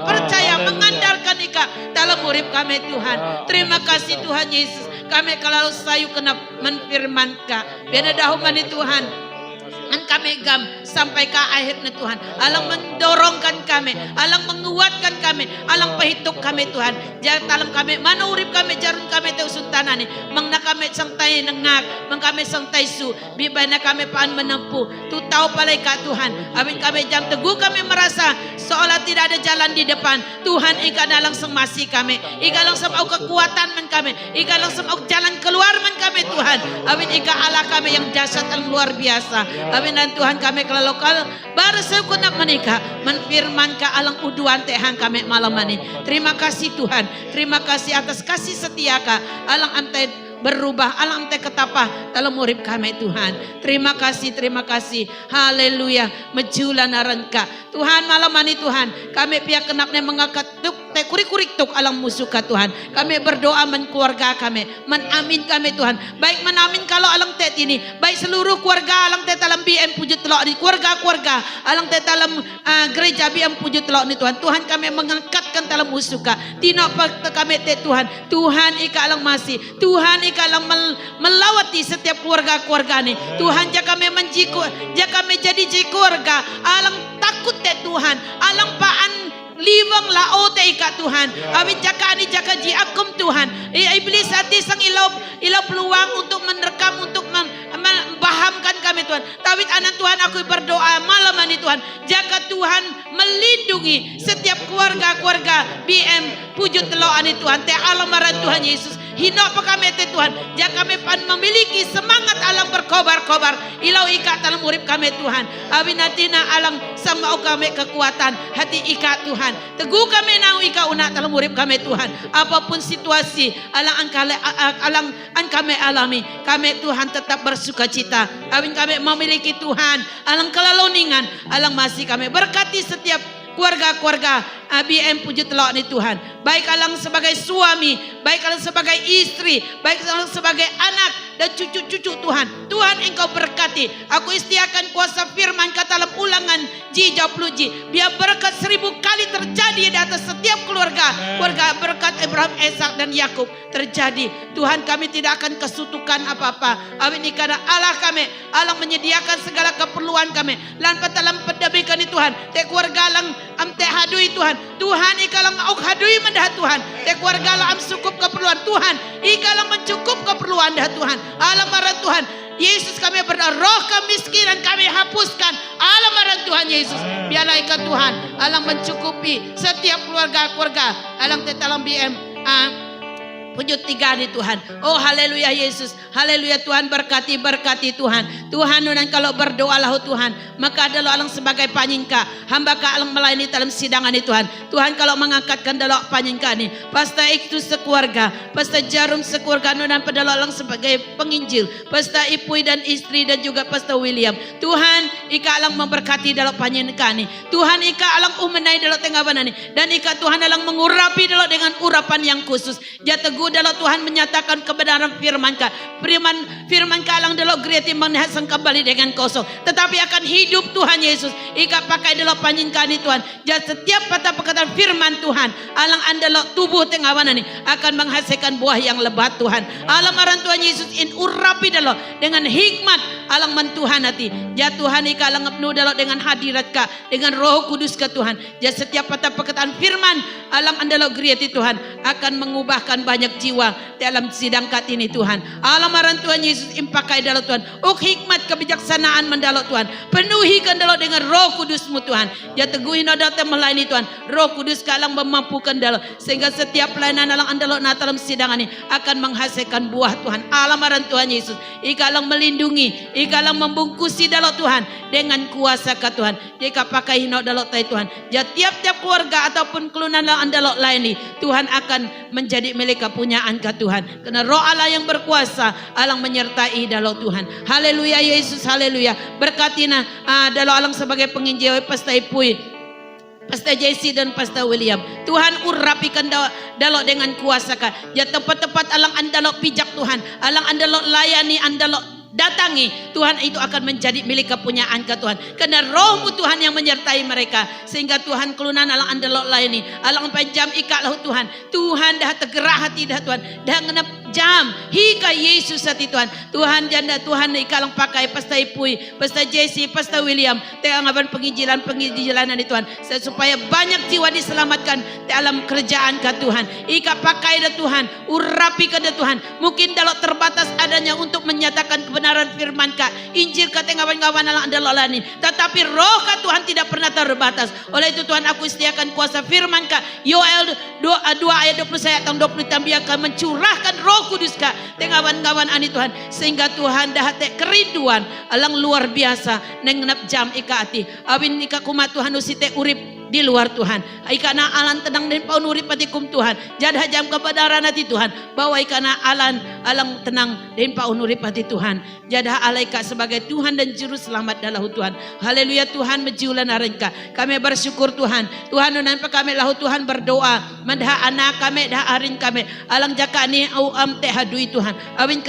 S4: percaya mengandalkan ika dalam urip kami Tuhan. Terima kasih Tuhan Yesus. Kami kalau sayu kenap menfirmankan. Biar dahumani Tuhan. Kami gam sampai ke akhirnya Tuhan. Alang mendorongkan kami, alang menguatkan kami, alang pahituk kami Tuhan. Jangan dalam kami, mana urip kami, jarun kami tahu suntanan ni. Mangna kami sang tay nengak, mang kami sang tay su. Bibana kami paan menempuh. Tu tahu palai ka Tuhan. Amin kami jam teguh kami merasa seolah tidak ada jalan di depan. Tuhan ika dalang semasi kami. Ika lang semau kekuatan men kami. Ika lang semau jalan keluar men kami Tuhan. Amin ika Allah kami yang dasar yang luar biasa. Amin dan Tuhan kami kalau lokal baru sekunak menikah menfirman ke alang uduan tehang kami malam ini. Terima kasih Tuhan. Terima kasih atas kasih setia ka alang ante berubah alang ante ketapah dalam urip kami Tuhan. Terima kasih. Haleluya. Mejulan aranka. Tuhan malam ini Tuhan kami pihak kenapnya mengangkat tuk kurik-kurik tuk alang musuh ka Tuhan. Kami berdoa men keluarga kami, menamin kami Tuhan. Baik menamin kalau alang tet ini, baik seluruh keluarga alang tet dalam BM Puji Telok di keluarga alang tet dalam gereja BM Puji Telok ni Tuhan. Tuhan kami mengangkatkan dalam musuh ka. Tino kami tet Tuhan. Tuhan ika alang masih. Tuhan ika alang melawati setiap keluarga ni. Tuhan jika kami menjiku, jika kami jadi keluarga alang takut tet Tuhan. Alang paan liwang lao te ika Tuhan. Amin jaka ani jaka ji akum Tuhan. Iblis hati sang ilau peluang untuk menerkam, untuk membahamkan kami Tuhan. Tapi anak Tuhan aku berdoa malam ini Tuhan. Jaka Tuhan melindungi setiap keluarga BM Puji Telok ani Tuhan. Te alamaran Tuhan Yesus. Hino apa kami te Tuhan. Jika kami pan memiliki semangat alang berkobar-kobar. Ilau ikat dalam urip kami Tuhan. Abinatina alang sama kami kekuatan. Hati ikat Tuhan. Teguh kami nau ikat unak dalam urip kami Tuhan. Apapun situasi alang kami alami. Kami Tuhan tetap bersuka cita. Abin kami memiliki Tuhan. Alang kelaloningan. Alang masih kami berkati setiap keluarga BM Puji Telok ni Tuhan. Baik alang sebagai suami, baik alang sebagai istri, baik alang sebagai anak dan cucu-cucu Tuhan. Tuhan engkau berkati. Aku istiakan kuasa firman kata dalam ulangan Ji 20 Ji. Biar berkat 1000 kali terjadi di atas setiap keluarga berkat Abraham, Ishak dan Yakub terjadi. Tuhan kami tidak akan kesutukan apa-apa. Amin karena Allah kami, Allah menyediakan segala keperluan kami. Lan dalam pendabikan itu Tuhan. Te keluarga lang amte hadui Tuhan. Tuhan ikalang auk hadui mendah Tuhan. Te keluarga lang am cukup keperluan Tuhan. Ikalang mencukup keperluan dah Tuhan. Alamaran Tuhan. Yesus kami berdoa, roh kemiskinan kami hapuskan. Alamaran Tuhan Yesus. Biarlah ikat Tuhan. Alang mencukupi setiap keluarga. Alang tetalang BM. Puji tiga ni Tuhan. Oh haleluya Yesus. Haleluya Tuhan berkati Tuhan. Tuhan dan kalau berdoa lah Tuhan. Maka adalah alang sebagai panyingka. Hamba ka alang melayani dalam sidangan ni Tuhan. Tuhan kalau mengangkatkan dalam panyingka ni. Pasta itu sekeluarga. Pasta jarum sekeluarga dan pedalo alang sebagai penginjil. Pasta ipui dan istri dan juga Pasta William. Tuhan ika alang memberkati dalam panyingka ni. Tuhan ika alang umenai dalam tengah banan ni. Dan ika Tuhan alang mengurapi dalam dengan urapan yang khusus. Jatuh teguh dalam Tuhan menyatakan kebenaran firman-Ka. Firman-Ka alang dalam gereja menhasan kembali dengan kosong, tetapi akan hidup Tuhan Yesus. Ika pakai dalam panjinkan ini Tuhan. Jadi setiap kata perkataan firman Tuhan alang andalok tubuh tengawan ini akan menghasilkan buah yang lebat Tuhan. Alam aran Tuhan Yesus in urapi dalam dengan hikmat alang mentuhan hati. Ya Tuhan ika alang penuh dalam dengan hadirat-Ka, dengan Roh Kudus ke Tuhan. Ya setiap kata perkataan firman alang andalok gereja Tuhan akan mengubahkan banyak jiwa dalam sidang kat ini Tuhan. Alam aran Tuhan Yesus impakai dalam Tuhan. Hikmat kebijaksanaan mendalok Tuhan. Penuhikan dalam dengan Roh Kudus-Mu Tuhan. Ya teguhin datang melayani Tuhan. Roh Kudus kalang memampukan dalam sehingga setiap pelayanan alang andalok na dalam sidang ini akan menghasilkan buah Tuhan. Alam aran Tuhan Yesus. Ika alang melindungi, ika alang membungkusi dalam Tuhan dengan kuasa ke Tuhan. Jika pakai hinok dalam tay Tuhan. Ya tiap-tiap keluarga ataupun kelunan alang andalok lain ini Tuhan akan menjadi milik kepunyaan ke Tuhan. Karena Roh Allah yang berkuasa alang menyertai dalam Tuhan. Haleluya Yesus, haleluya. Berkatina dalam alang sebagai penginjil Pastor Ipui, Pastor Jesse dan Pastor William. Tuhan urapikan dalam dengan kuasa Ka. Ya tepat-tepat alang andalok pijak Tuhan. Alang andalok layani, andalok datangi Tuhan itu akan menjadi milik kepunyaan ke Tuhan. Karena Roh-Mu Tuhan yang menyertai mereka sehingga Tuhan kelunan alang andalok lain ini alang panjam ika lahu Tuhan. Tuhan dah tergerak hati dah Tuhan. Dah ngenap jam hika Yesus hati Tuhan. Tuhan janda Tuhan ika alang pakai Pastor Ipui, Pastor Jesse, Pastor William tengaban penginjilan di Tuhan supaya banyak jiwa diselamatkan dalam kerjaan ke Tuhan. Ika pakai dah Tuhan, urapi ke dah Tuhan. Mungkin dalam terbatas adanya untuk menyatakan kebenaran firman-Ka, Injil ka tengawan-ngawan alang andalok lain. Tetapi Roh Ka Tuhan tidak pernah terbatas. Oleh itu Tuhan aku sediakan kuasa firman-Ka. Yoel 2 ayat 20 ayat 20 akan mencurahkan Roh Kudus Ka tengawan-ngawan ani Tuhan sehingga Tuhan dah te kerinduan alang luar biasa nengenap jam ika ati. Awin ika kumat Tuhan usite urip di luar Tuhan. Ika na alan tenang dan paun urip patikum Tuhan. Jadah jam kebenaran hati Tuhan. Bawa ika na alang tenang dan paun urip hati Tuhan. Jadah alaika sebagai Tuhan dan juru selamat dalam Tuhan. Haleluya Tuhan mejiulan arenka. Kami bersyukur Tuhan. Tuhan nunan pa kami lahu Tuhan berdoa. Mandah anak kami dah arin kami. Alang jaka ni au am te hadui Tuhan. Awin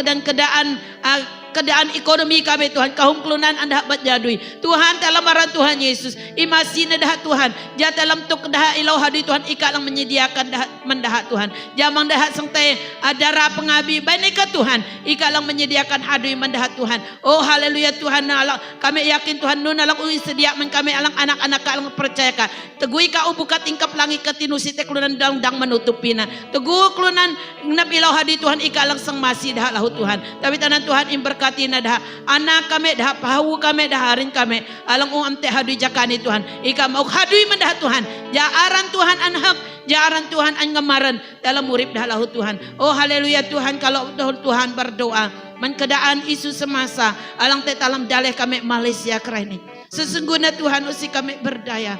S4: keadaan ekonomi kami Tuhan, kaum kelunan anda bat jadui Tuhan dalam aran Tuhan Yesus imasina dah Tuhan ja dalam tuk dah ilau hadi Tuhan ika lang menyediakan dah mendah Tuhan jamang dah sangtai adara pengabi banika Tuhan ika lang menyediakan hadi mendah Tuhan. Oh haleluya Tuhan alang kami yakin Tuhan nun alang ui sedia men kami alang anak-anak alang percaya ka tegui ka buka tingkap langit ketinusi te kelunan dang menutupina teguh kelunan ngenap ilau hadi Tuhan ika lang sang masih dah lahu Tuhan tapi tanan Tuhan imberkati na dah anak kami dah pahawu kami dah harin kami alang amte hadui jakani Tuhan ika mau hadui mendah Tuhan jaaran Tuhan anhak jaaran Tuhan an ngamaran dalam urip dah lahu Tuhan. Oh haleluya Tuhan kalau Tuhan berdoa menkedaan isu semasa alang te dalam daleh kami Malaysia kerani sesungguhnya Tuhan usi kami berdaya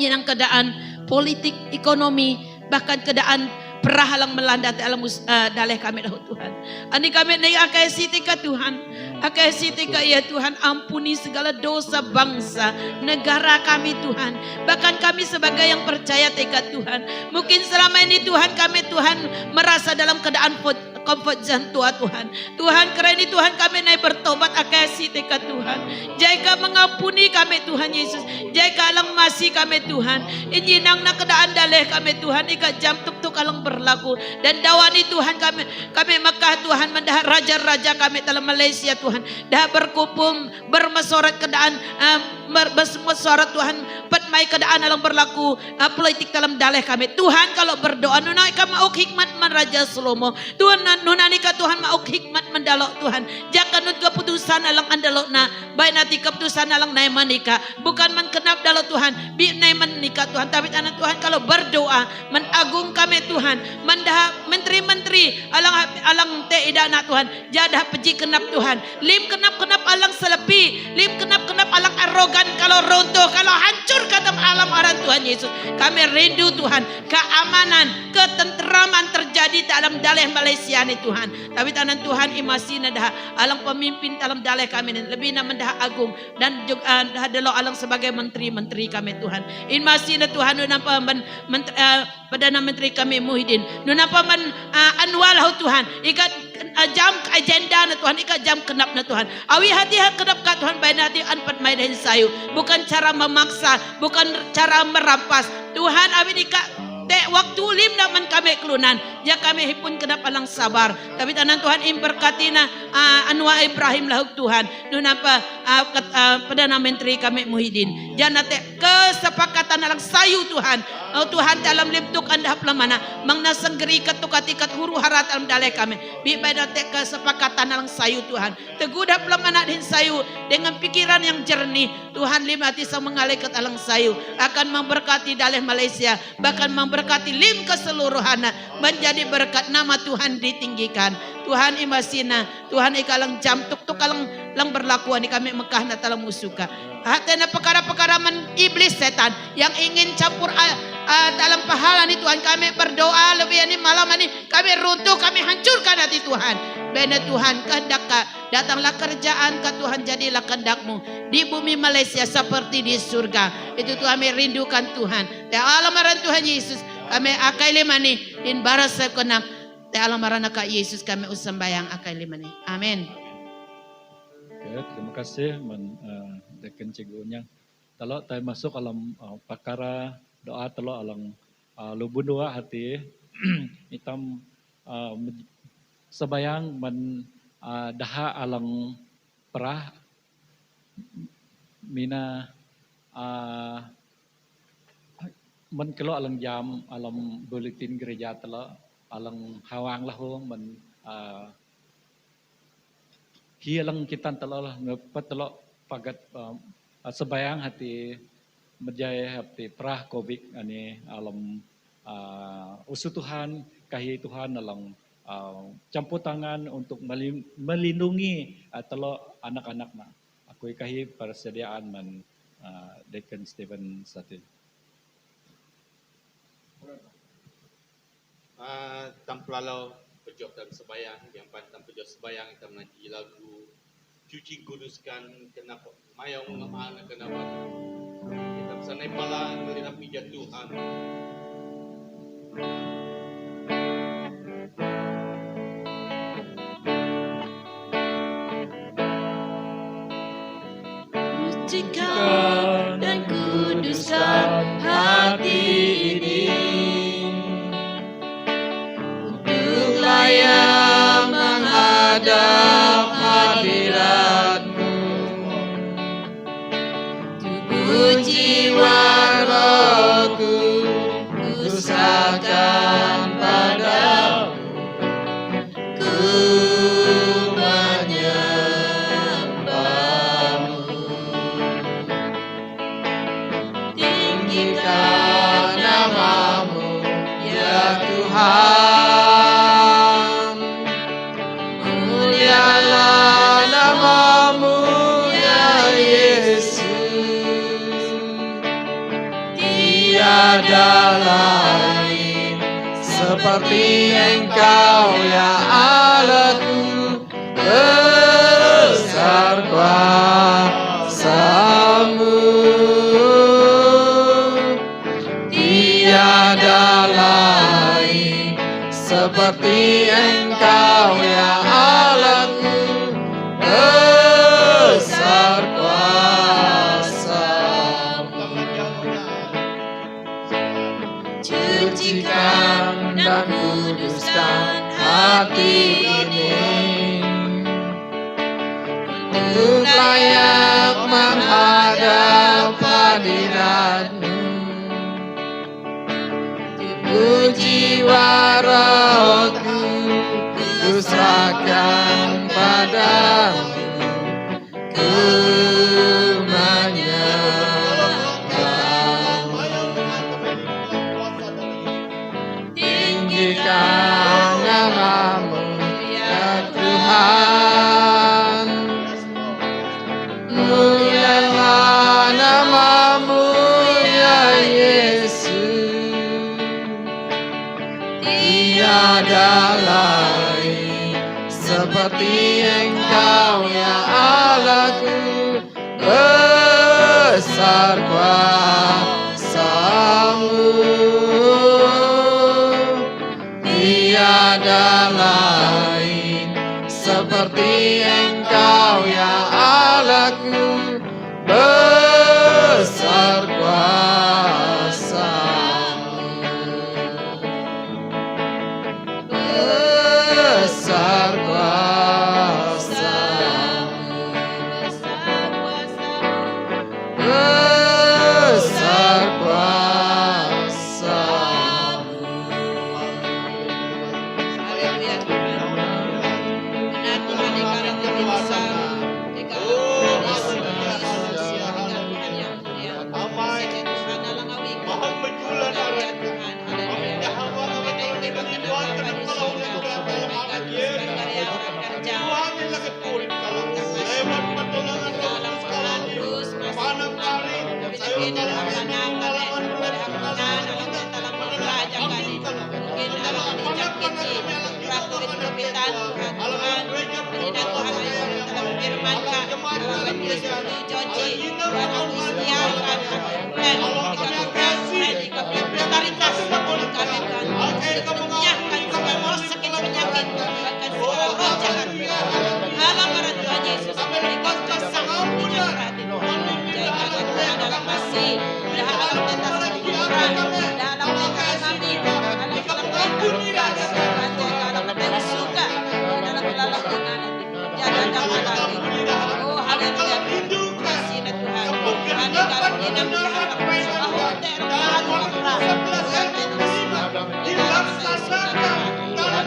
S4: yang keadaan politik ekonomi bahkan keadaan perah halang melanda dalam daleh kami dah Tuhan. Ani kami naik akai siti ka Tuhan. Akai siti ka ya Tuhan ampuni segala dosa bangsa negara kami Tuhan. Bahkan kami sebagai yang percaya teka Tuhan. Mungkin selama ini Tuhan kami Tuhan merasa dalam keadaan comfort zone Tuhan. Tuhan kerana ini Tuhan kami naik bertobat akai siti ka Tuhan. Jaika mengampuni kami Tuhan Yesus. Jaika alang masih kami Tuhan. Injinang na keadaan daleh kami Tuhan. Ika jam tuk alang berlaku dan dawani Tuhan kami Mekah Tuhan mendah raja-raja kami dalam Malaysia Tuhan dah berkupung bermesorat keadaan bermesorat Tuhan petmai keadaan dalam berlaku politik dalam daleh kami Tuhan kalau berdoa nunai ka mauk hikmat man Raja Salomo Tuhan nunani ka Tuhan mauk hikmat mendalok Tuhan jaka nut keputusan alang andalok na baik nanti keputusan alang naik menikah bukan man kenap dalok Tuhan bi naik menikah Tuhan tapi anak Tuhan kalau berdoa menagung kami Tuhan mendah menteri-menteri alang te idana Tuhan jadah peji kenap Tuhan lim kenap alang selepi lim kenap alang arogan kalau runtuh kalau hancur kata alam aran Tuhan Yesus kami rindu Tuhan keamanan ketenteraman terjadi dalam daleh Malaysia ni Tuhan tapi tanan Tuhan imasina dah alang pemimpin dalam daleh kami ni lebih na mendah agung dan juga dah alang sebagai menteri-menteri kami Tuhan imasina Tuhan nampa Perdana Menteri kami Muhyiddin. Nuna paman anwal ho Tuhan. Ikat jam agenda na Tuhan, ikat jam kenap na Tuhan. Awi hati kenap ka Tuhan bayi hati anpat mai dahin sayu. Bukan cara memaksa, bukan cara merampas. Tuhan awi ikat waktu lim naman kami kelunan. Ya kami hipun kenapa lang sabar. Tapi tanan Tuhan imberkati na Anwar Ibrahim lahuk Tuhan. Nuna pa Perdana Menteri kami Muhyiddin. Jangan nate kesepakatan lang sayu Tuhan. Oh Tuhan dalam limtuk anda mana mang nasenggeri ketukat-ikat huru harat dalam dalai kami. Bibai nate kesepakatan lang sayu Tuhan. Tegudap lamana din sayu dengan pikiran yang jernih. Tuhan limati sang mengalir ke alang sayu akan memberkati dalai Malaysia, bahkan memberkati lim keseluruhan menjadi berkat nama Tuhan ditinggikan. Tuhan imasina, Tuhan ikalang jam tuk kalang lang berlakuan di kami Mekah na talang musuka. Hati na perkara-perkara iblis setan yang ingin campur dalam pahala ni Tuhan, kami berdoa lebih ini malam ini kami runtuh, kami hancurkan hati Tuhan. Bena Tuhan kehendak datanglah kerjaan ke Tuhan, jadilah kehendakmu di bumi Malaysia seperti di surga. Itu Tuhan kami rindukan Tuhan. Ya alamaran Tuhan Yesus kami akai limani din baras sekonam. Ya alamaran Kak Yesus kami usambayang akai limani. Amin.
S1: Okay, terima kasih Dekan Cigunya. Kalau tay masuk alam perkara doa telo alang lubun doa hati hitam sebayang daha alang perah mina kelo alang jam alam bulletin gereja telo alang hawang lahu hilang kita telo ngepet telo pagat sebayang hati berjaya hati perah COVID ani alam usu Tuhan kahih Tuhan dalam campur tangan untuk melindungi telo anak-anak na. Aku kahih persediaan Deacon Stephen Satin.
S5: Tampelalau pejok dan sebayang yang pantang pejok sebayang kita menanti lagu cuci kuduskan kenapa mayong ngamaan kenapa kita sanai pala melihat pijat Tuhan.
S3: Sucikan dan kuduskan hati ini untuk layak menghadap hadirat-Mu. Tubuh jiwa rohku kusahkan padamu. Ku menyembahmu. Tinggikan namamu ya Tuhan. Mulialah namamu ya Yesus. Tiada lain seperti Engkau ya Allahku. Besar kuasa-Mu. Tiada lain seperti Engkau ya Allahku. Besar kuasa-Mu. Cucikan dan kuduskan hati ini untuk layak menghadap hadirat-Mu. Tubuh jiwa rohku kusahkan padamu. Ku menyembahmu. Tinggikan namamu ya Tuhan. Mulialah namamu ya Yesus. Tiada lain seperti Engkau ya Allahku. Besar kuasa-Mu.
S4: mungkin alam panang kami berhapunan alam dalam raja kami mungkin alam dijak kini ratu keterbitan Tuhan pendidikan Tuhan ayo dalam firman Kak dalam Yesus janji Tuhan aku sediakan Tuhan jika brutalitas kami Tuhan menyahkan segala sakit penyakit bahkan segala roh jahat alam marah Tuhan Yesus ikut kesang punya perhatian jaga Tuhan dalam kasih dah alam tentang sempurna dah alam tentang kami alam tentang Tuhan jaga alam tentang suka dalam lalang dengan jaga kami lagi oh haleluya kasih Tuhan kami kalau kita berharap bahwa terang terang kuasa jamaah Tuhan sentuh Tuhan alam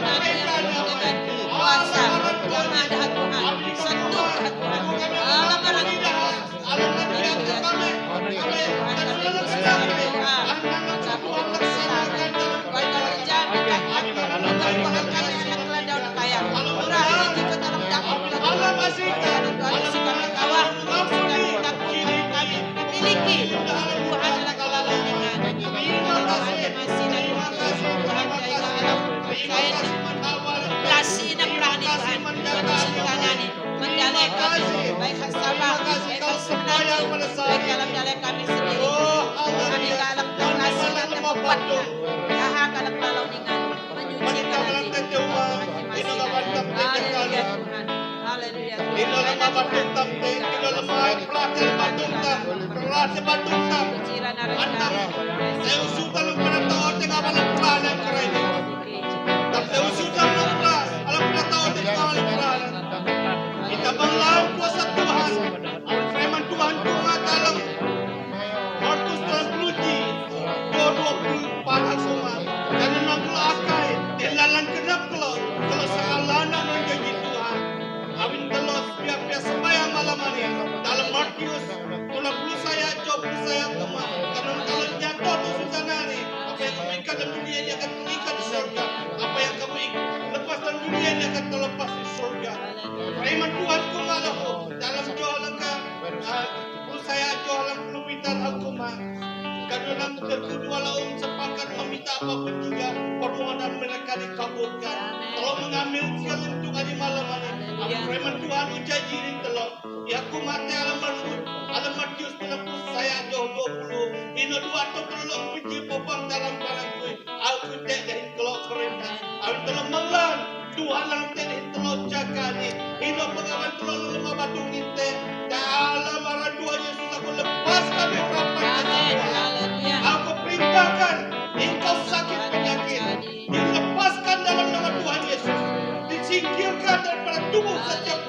S4: marah kasih dan berani Tuhan mencintai mendalai kami baik sabar baik sebenarnya baik dalam dalai kami sendiri kami dalam kasih dan tempatnya jahat dalam lalau dengan menyucikan hati haleluya Tuhan haleluya Tuhan
S5: Saya usulkan kepada tahu tengah malam pelajaran keren. Saya usulkan alam pernah tahu tengah malam pelajaran. Kita melawan kuasa Tuhan. Firman Tuhan dalam Markus dalam Luki 24 semua. Dan menangkul akai dan lalang kenap kalau sekalana menjanji Tuhan. Amin telos biar sembahyang malam ini dalam Markus 20 saya job saya rumah. Karena kalau jatuh tu susah nani. Apa yang kamu ikat dalam dunia ini akan mengikat di surga. Apa yang kamu lepas dalam dunia ini akan terlepas di surga. Firman Tuhan kumalaku dalam jualan saya jualan pelubitan agama. Karena kedua laun sepakat meminta apapun juga permohonan mereka dikabulkan. Kalau mengambil sekalian Tuhan di malam ini, firman Tuhan ujanji ini telok. Ya aku mati alam Matius 30 saya jauh 20. Ino dua atau telok puji popang dalam barangku. Aku tak dari telok kereta. Aku telok melan. Tuhan lang tak telok jaga ni. Ino pengawan telok lemah batu nginte. Dalam arah dua Yesus aku lepaskan harapan semua. Aku perintahkan engkau sakit penyakit dilepaskan dalam nama Tuhan Yesus, disingkirkan daripada tubuh setiap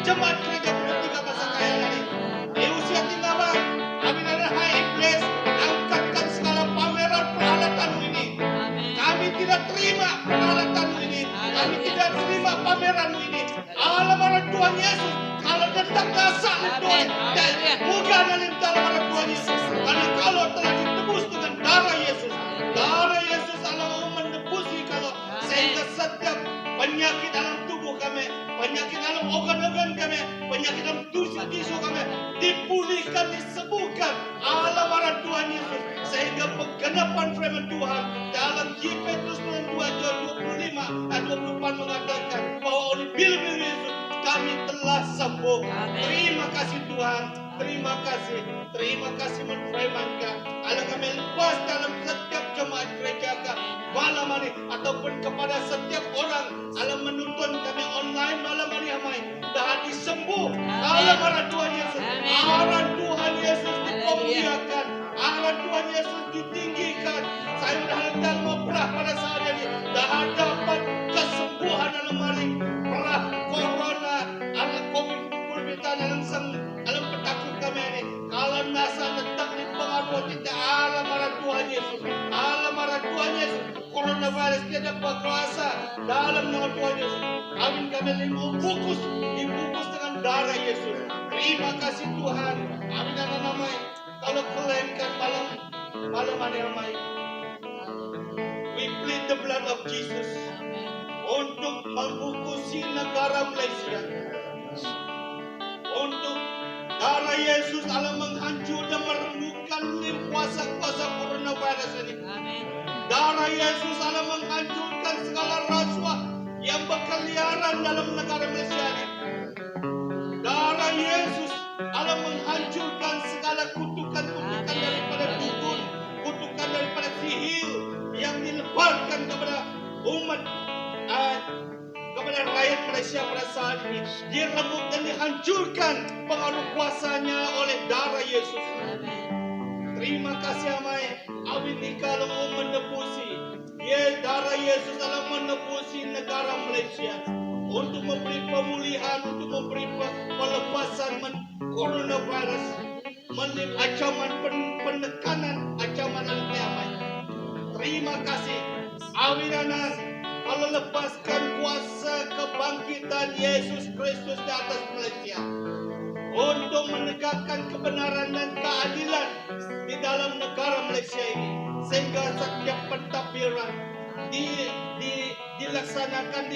S5: jemaat gereja tiga masa kaya ini. Di usia tinggal amin ada high iblis, angkatkan segala pameran peralatan ini. Kami tidak terima peralatan ini. Kami tidak terima pameran ini. Allah marah Tuhan Yesus. Kalau tentang dasar Tuhan, bukan dalam dalam Tuhan Yesus. Karena kalau telah ditebus dengan darah Yesus Allah mau menebusi kalau sehingga setiap penyakit dalam tubuh kami, penyakit dalam organ-organ kami, penyakit dalam tisu kami dipulihkan, disembuhkan. Allah marah Tuhan Yesus sehingga penggenapan firman Tuhan dalam Petrus 2 ayat 25 dan 24 mengatakan bahwa oleh bil-bil Yesus kami telah sembuh. Terima kasih Tuhan. Terima kasih menfirmankan. Allah kami lepas dalam setiap jemaat gereja malam ini ataupun kepada setiap orang Allah menuntun kami online malam ini amai dah disembuh. Allah marah Tuhan Yesus. Arah Tuhan Yesus dimuliakan. Arah Tuhan Yesus ditinggikan. Saya dah hendak memperah pada saat ini dah dapat kesembuhan dalam hari perah corona anak covid permintaan dalam petakut kami ini. Kalau nasa letak di pengaruh kita Allah marah Tuhan Yesus. Allah marah Tuhan Yesus. Coronavirus tidak berkuasa dalam nama Tuhan Yesus. Amin kami dibungkus dengan darah Yesus. Terima kasih Tuhan. Amin dalam nama kalau klaimkan malam hari ramai. We plead the blood of Jesus untuk membungkusi negara Malaysia. Untuk darah Yesus Allah menghancur dan meremukkan kuasa-kuasa coronavirus ini.
S4: Amin.
S5: Darah Yesus akan menghancurkan segala rasuah yang berkeliaran dalam negara Malaysia ini. Darah Yesus akan menghancurkan segala kutukan-kutukan daripada dukun, kutukan daripada sihir yang dileparkan kepada umat, kepada rakyat Malaysia pada saat ini. Direbut dan dihancurkan pengaruh kuasanya oleh darah Yesus. Terima kasih amai. Awin ni kalau mau menebusi, darah Yesus dalam menebusi negara Malaysia untuk memberi pemulihan, untuk memberi pelepasan coronavirus, ancaman penekanan, ancaman amai. Terima kasih. Awinanan kalau lepaskan kuasa kebangkitan Yesus Kristus di atas Malaysia untuk menegakkan kebenaran dan keadilan di dalam negara Malaysia ini, sehingga setiap pentadbiran dilaksanakan,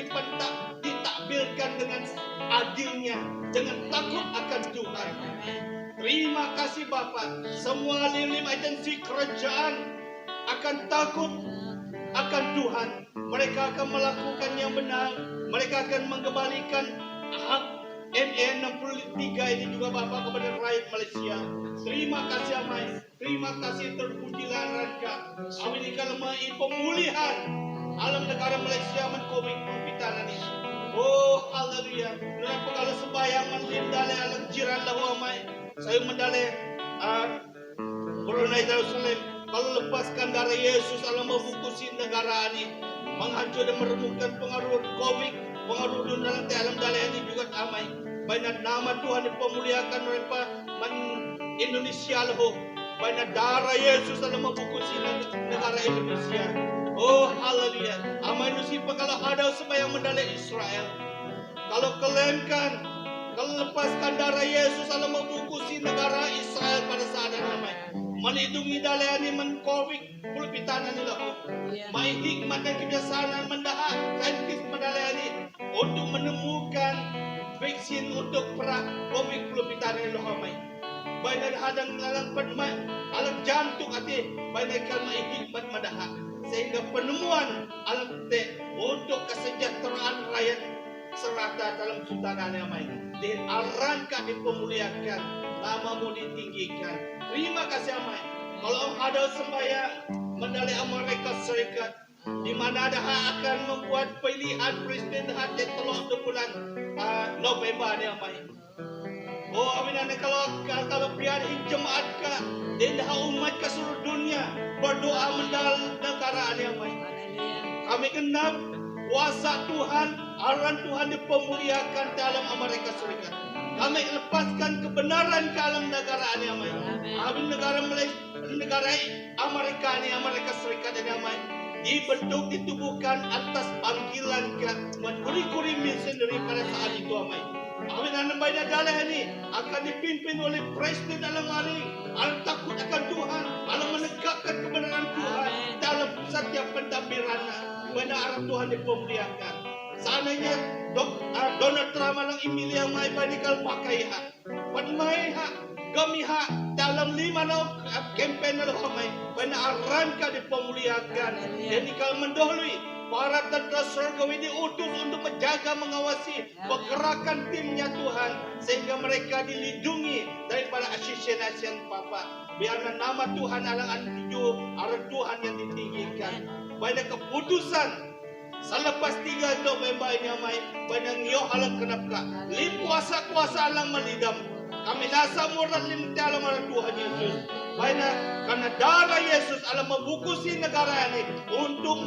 S5: ditakbirkan dengan adilnya, dengan takut akan Tuhan. Terima kasih Bapa. Semua lilim agensi kerajaan akan takut akan Tuhan. Mereka akan melakukan yang benar. Mereka akan mengembalikan hak MN 63 ini juga Bapa kepada rakyat Malaysia. Terima kasih amai. Terima kasih terpujilah Raka. Amin kalau mai pemulihan alam negara Malaysia men COVID-19 ini. Oh haleluya. Kenapa kalau sembahyang mendale alam jiran lahu amai. Saya mendale Corona Jerusalem. Kalau lepaskan darah Yesus alam membukusi negara ini, menghancur dan meremukkan pengaruh COVID, pengaruh dalam alam dalam ini juga amai. Banyak nama Tuhan dipemuliakan oleh Indonesia loh. Banyak darah Yesus dalam membukusi negara Indonesia. Oh haleluya. Amai nusipa kalau ada sembahyang mendale Israel. Kalau kelemkan, kalau lepaskan darah Yesus dalam membukusi negara Israel pada saat yang amai. Melindungi dalayani men-COVID pulpitanan nila ko. May hikmat dan kebiasaan mendahat saintis mendalayani untuk menemukan vaksin untuk perang COVID pulpitanan nila ko may. Banyak hadang alam jantung ati banyak kan may hikmat mendahat sehingga penemuan alam te untuk kesejahteraan rakyat serata dalam sultanan yang may. Diarahkan dipemuliakan, namamu ditinggikan. Terima kasih amai. Kalau ada sembahyang mendali Amerika Serikat, di mana ada akan membuat pilihan presiden hati telur di bulan November ni amai. Oh aminan kalau biar jemaat ka, dan umat ke seluruh dunia berdoa mendal negara ni amai. Kami genap kuasa Tuhan, arahan Tuhan dipemuliakan dalam Amerika Serikat. Kami lepaskan kebenaran ke alam negara ini amai. Abin negara Malaysia, negara Amerika ini, Amerika Serikat ini amai. Dibentuk, ditubuhkan atas panggilan ke menkuri-kuri misi daripada saat itu amai. Abin anak banyak dalah ini akan dipimpin oleh presiden dalam hari. Alam takut akan Tuhan, alam menegakkan kebenaran Tuhan dalam setiap pentadbiran. Benar arah Tuhan dipemuliakan. Seandainya Donald Trump alang imili ang may panikal pakai ha. Panmay ha, kami ha, dalam 5 na campaign na kamay, panaaran ka di pemuliakan. Dan ikaw mendahului para tentara surgawi diutus untuk menjaga, mengawasi pergerakan timnya Tuhan sehingga mereka dilindungi daripada assassination Papa. Biarlah nama Tuhan alang antuju, arah Tuhan yang ditinggikan. Banyak keputusan selepas 3 November ini amai banyak ngiyo alang kenapka lim kuasa-kuasa alang melidam kami nasa moral lim alam alang Tuhan Yesus banyak karena darah Yesus alang membukusi negara ini untuk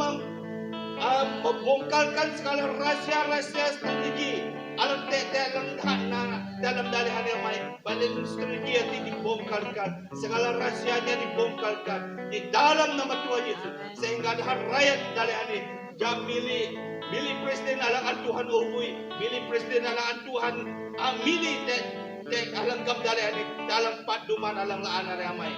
S5: membongkarkan segala rahasia-rahasia strategi alam dalam dalihan yang main banyak strategi yang dibongkarkan segala rahasianya dibongkarkan di dalam nama Tuhan Yesus sehingga ada rakyat dalihan ini jam milih presiden alang Tuhan uhui, milih presiden alang Tuhan, milih alang kapdali dalam paduman alang laan ramai.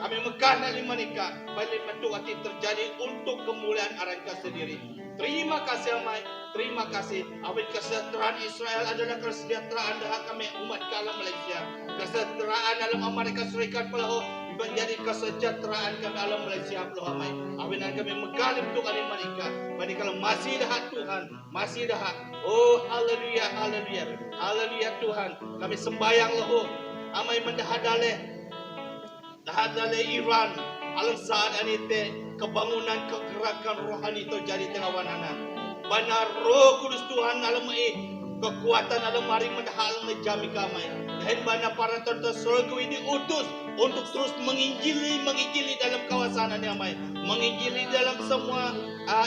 S5: Kami megah na lima nikah, balik bentuk hati terjadi untuk kemuliaan arangka sendiri. Terima kasih amai, terima kasih. Awit kesejahteraan Israel adalah kesejahteraan dah kami umat kalam Malaysia. Kesejahteraan dalam Amerika Serikat pelahu menjadi kesejahteraan kami alam Malaysia Allah amai. Awinan kami menggalim Tuhan ini mereka. Mereka masih dahat Tuhan, masih dahat. Oh haleluya, haleluya, haleluya Tuhan. Kami sembayang lahu amai mendahadale, dahadale Iran. Alam saat ini kebangunan kegerakan rohani terjadi tengah wanana. Benar Roh Kudus Tuhan alam kekuatan alam mari mendahal menjami kami. Dan mana para tentara surga ini diutus untuk terus menginjili dalam kawasan ini amai, menginjili dalam semua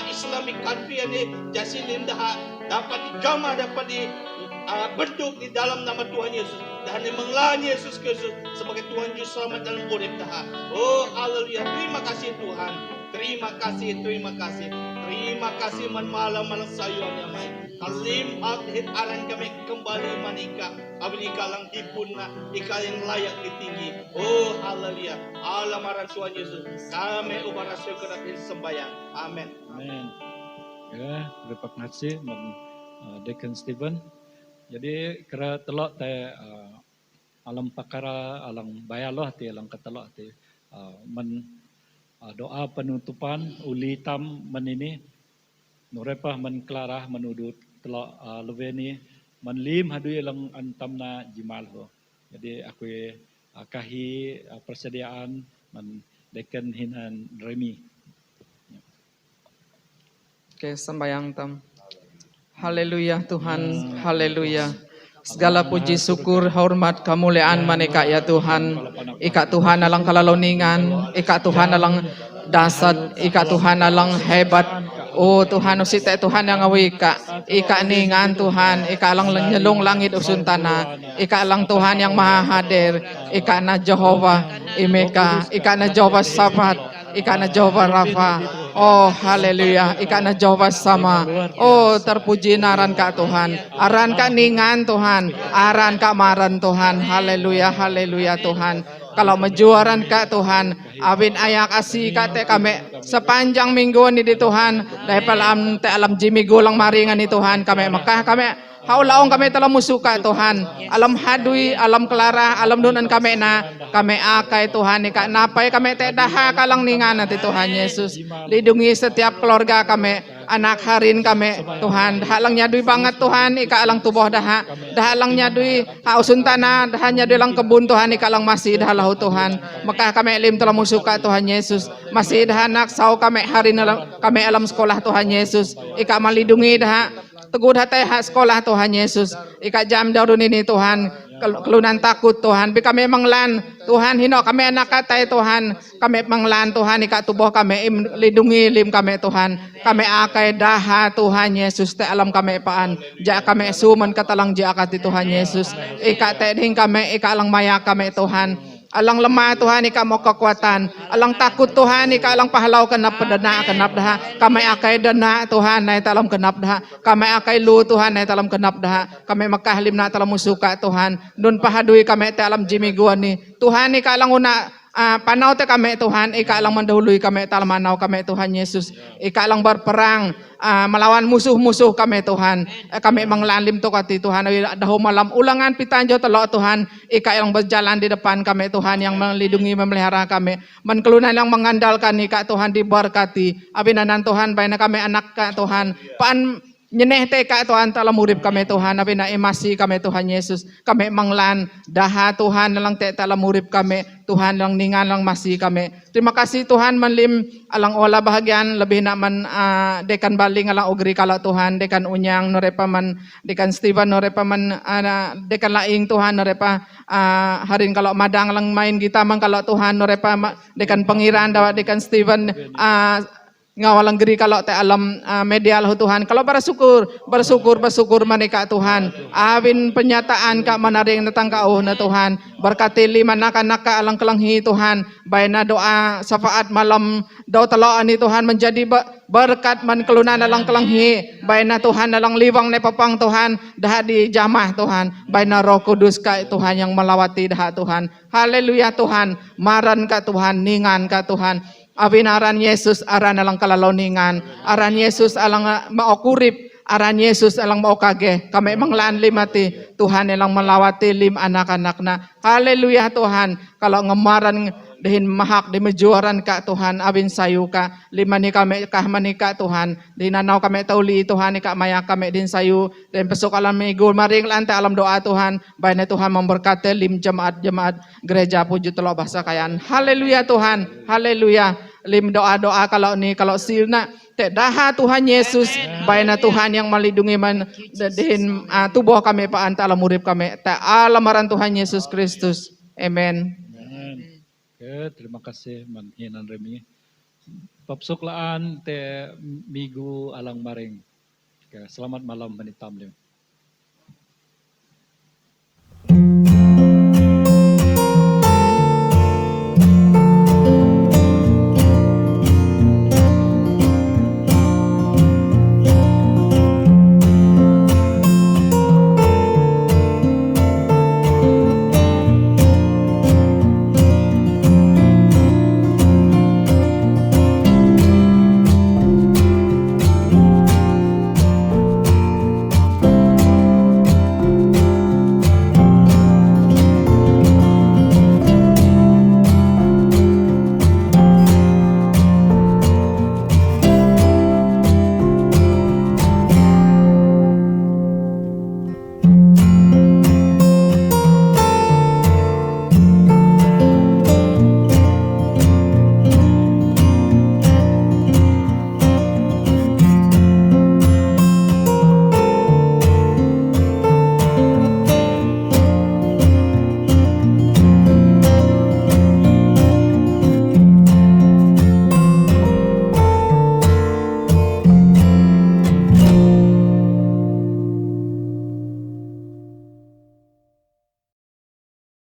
S5: Islamic country ini jasilin dapat dijamah, dapat dibentuk di dalam nama Tuhan Yesus dan mengelani Yesus Kristus sebagai Tuhan Juru Selamat dalam urip dah. Oh haleluya, terima kasih Tuhan, terima kasih, terima kasih, terima kasih malam sayuan amai. Kalim hit aran kami kembali manika abini kalang dipuna ika yang layak ditinggi. Oh haleluya, alamaran Tuhan Yesus kami ubara syukur sembahyang. Amin.
S1: Amin. Ya, terima kasih Deacon Stephen. Jadi kira telok te alam pakara alang bayaloh te alang ketelok te men doa penutupan uli tam menini nurepah men klarah menudut telok leveni menlim hadui alang antamna jimal ho. Jadi aku kahi persediaan men Deacon hinan Remy.
S3: Oke, sembahyang tam. Haleluya Tuhan, haleluya. Segala puji syukur, hormat, kemuliaan maneka ya Tuhan. Ika Tuhan alang kalaloningan, ika Tuhan alang dasar, ika Tuhan alang hebat. Oh Tuhan usite Tuhan yang awika, ika ningan Tuhan, ika alang nyelung langit usun tanah, ika alang Tuhan yang maha hadir, ika na Jehovah Imeka, ika na Jehovah Sabat, ika na Jehovah Rafa. Oh haleluya, ikana Jehovah sama. Oh terpuji naran ka Tuhan, aran ka ningan Tuhan, aran ka maran Tuhan. Haleluya, haleluya Tuhan. Kalau menjuaran ka Tuhan, abin ayak asih kate kami sepanjang minggu ini di Tuhan. Dahil alam te alam jimi gulang maringan ni Tuhan kami Mekah kami. Haulaong kami telah musuka Tuhan. Alam hadui, alam kelara, alam dunan kami na kami akay Tuhan. Ika napay kami te daha kalang ningan natin Tuhan Yesus. Lidungi setiap keluarga kami, anak harin kami Tuhan. Daha lang nyadui banget Tuhan. Ika alang tubuh daha. Daha lang nyadui hausun tanah. Daha nyadui lang kebun Tuhan. Ika lang masih daha lahu Tuhan. Maka kami lim telah musuka Tuhan Yesus. Masih daha nak sau kami harin kami alam sekolah Tuhan Yesus. Ika malidungi daha. Teguh hatay sekolah Tuhan Yesus. Ika jam darun ini Tuhan. Kelunan takut Tuhan. Bi kami manglan Tuhan. Hino kami anak katay Tuhan. Kami manglan Tuhan. Ika tubuh kami lindungi lim kami Tuhan. Kami akay daha Tuhan Yesus. Te alam kami paan. Ja kami suman katalang ja kati Tuhan Yesus. Ika te ding kami. Ika alang maya kami Tuhan. Alang lemah Tuhan, ika mau kekuatan. Alang takut Tuhan, ika alang pahalau kenap dana kenap dah. Kami akai dana Tuhan, naik dalam kenap dah. Kami akai lu Tuhan, naik dalam kenap dah. Kami Mekah limna dalam musuka Tuhan. Dun pahadui kami dalam jimi gua ni. Tuhan ika alang una panau te kami Tuhan, ika alang mendahului kami dalam manau kami Tuhan Yesus. Ika alang berperang melawan musuh-musuh kami Tuhan. Kami menglalim to kati Tuhan. Dahu malam ulangan pitanjo telok Tuhan. Ika yang berjalan di depan kami Tuhan, yang melindungi memelihara kami. Menkelunan yang mengandalkan ika Tuhan diberkati. Abinanan Tuhan baina kami anak ka Tuhan. Pan nyeneh te ka Tuhan dalam urip kami Tuhan. Abina emasi kami Tuhan Yesus. Kami manglan daha Tuhan lang te dalam urip kami. Tuhan lang ningan lang masih kami. Terima kasih Tuhan menlim alang olah bahagian lebih nak man dekan baling alang ugri kalau Tuhan dekan unyang norepa man dekan Stephen norepa man dekan laing Tuhan norepa harin kalau madang lang main kita man kalau Tuhan norepa dekan pengiran dawa dekan Stephen ngawalang geri kalau te alam media lah Tuhan. Kalau bersyukur mereka Tuhan. Awin penyataan kak menaring datang kau na Tuhan. Berkati lima anak-anak alang kelanghi Tuhan. Baina doa syafaat malam doa teloan ni Tuhan menjadi berkat man kelunan alang kelanghi. Baina Tuhan alang liwang ne papang Tuhan. Dah di jamah Tuhan. Baina Roh Kudus ka Tuhan yang melawati dah Tuhan. Haleluya Tuhan. Maran ka Tuhan, ningan ka Tuhan. Abin aran Yesus aran alang kalaloningan, aran Yesus alang maukurip, aran Yesus alang maukage. Kami manglaan limati Tuhan alang melawati lim anak-anak na. Haleluya Tuhan. Kalau ngemaran Dihin mahak di majuaran ka Tuhan, abin sayo ka, lima ni kami kahmani ka Tuhan, dinanaw kami tauli Tuhan, ika maya kami din sayo, dan pasok alam minggu, maring lante alam doa Tuhan, bayan na Tuhan memberkati lim jemaat gereja puji telo bahasa kayan. Haleluya Tuhan, haleluya. Lim doa-doa kalau sirna te daha Tuhan Yesus, bayan na Tuhan yang melindungi man dihin tubuh kami pa anta alam urip kami, te alamaran Tuhan Yesus Kristus. Amen.
S1: Oke, terima kasih Manhinan Remi. Papsok laan te migu alang maring. Oke, selamat malam Manitam.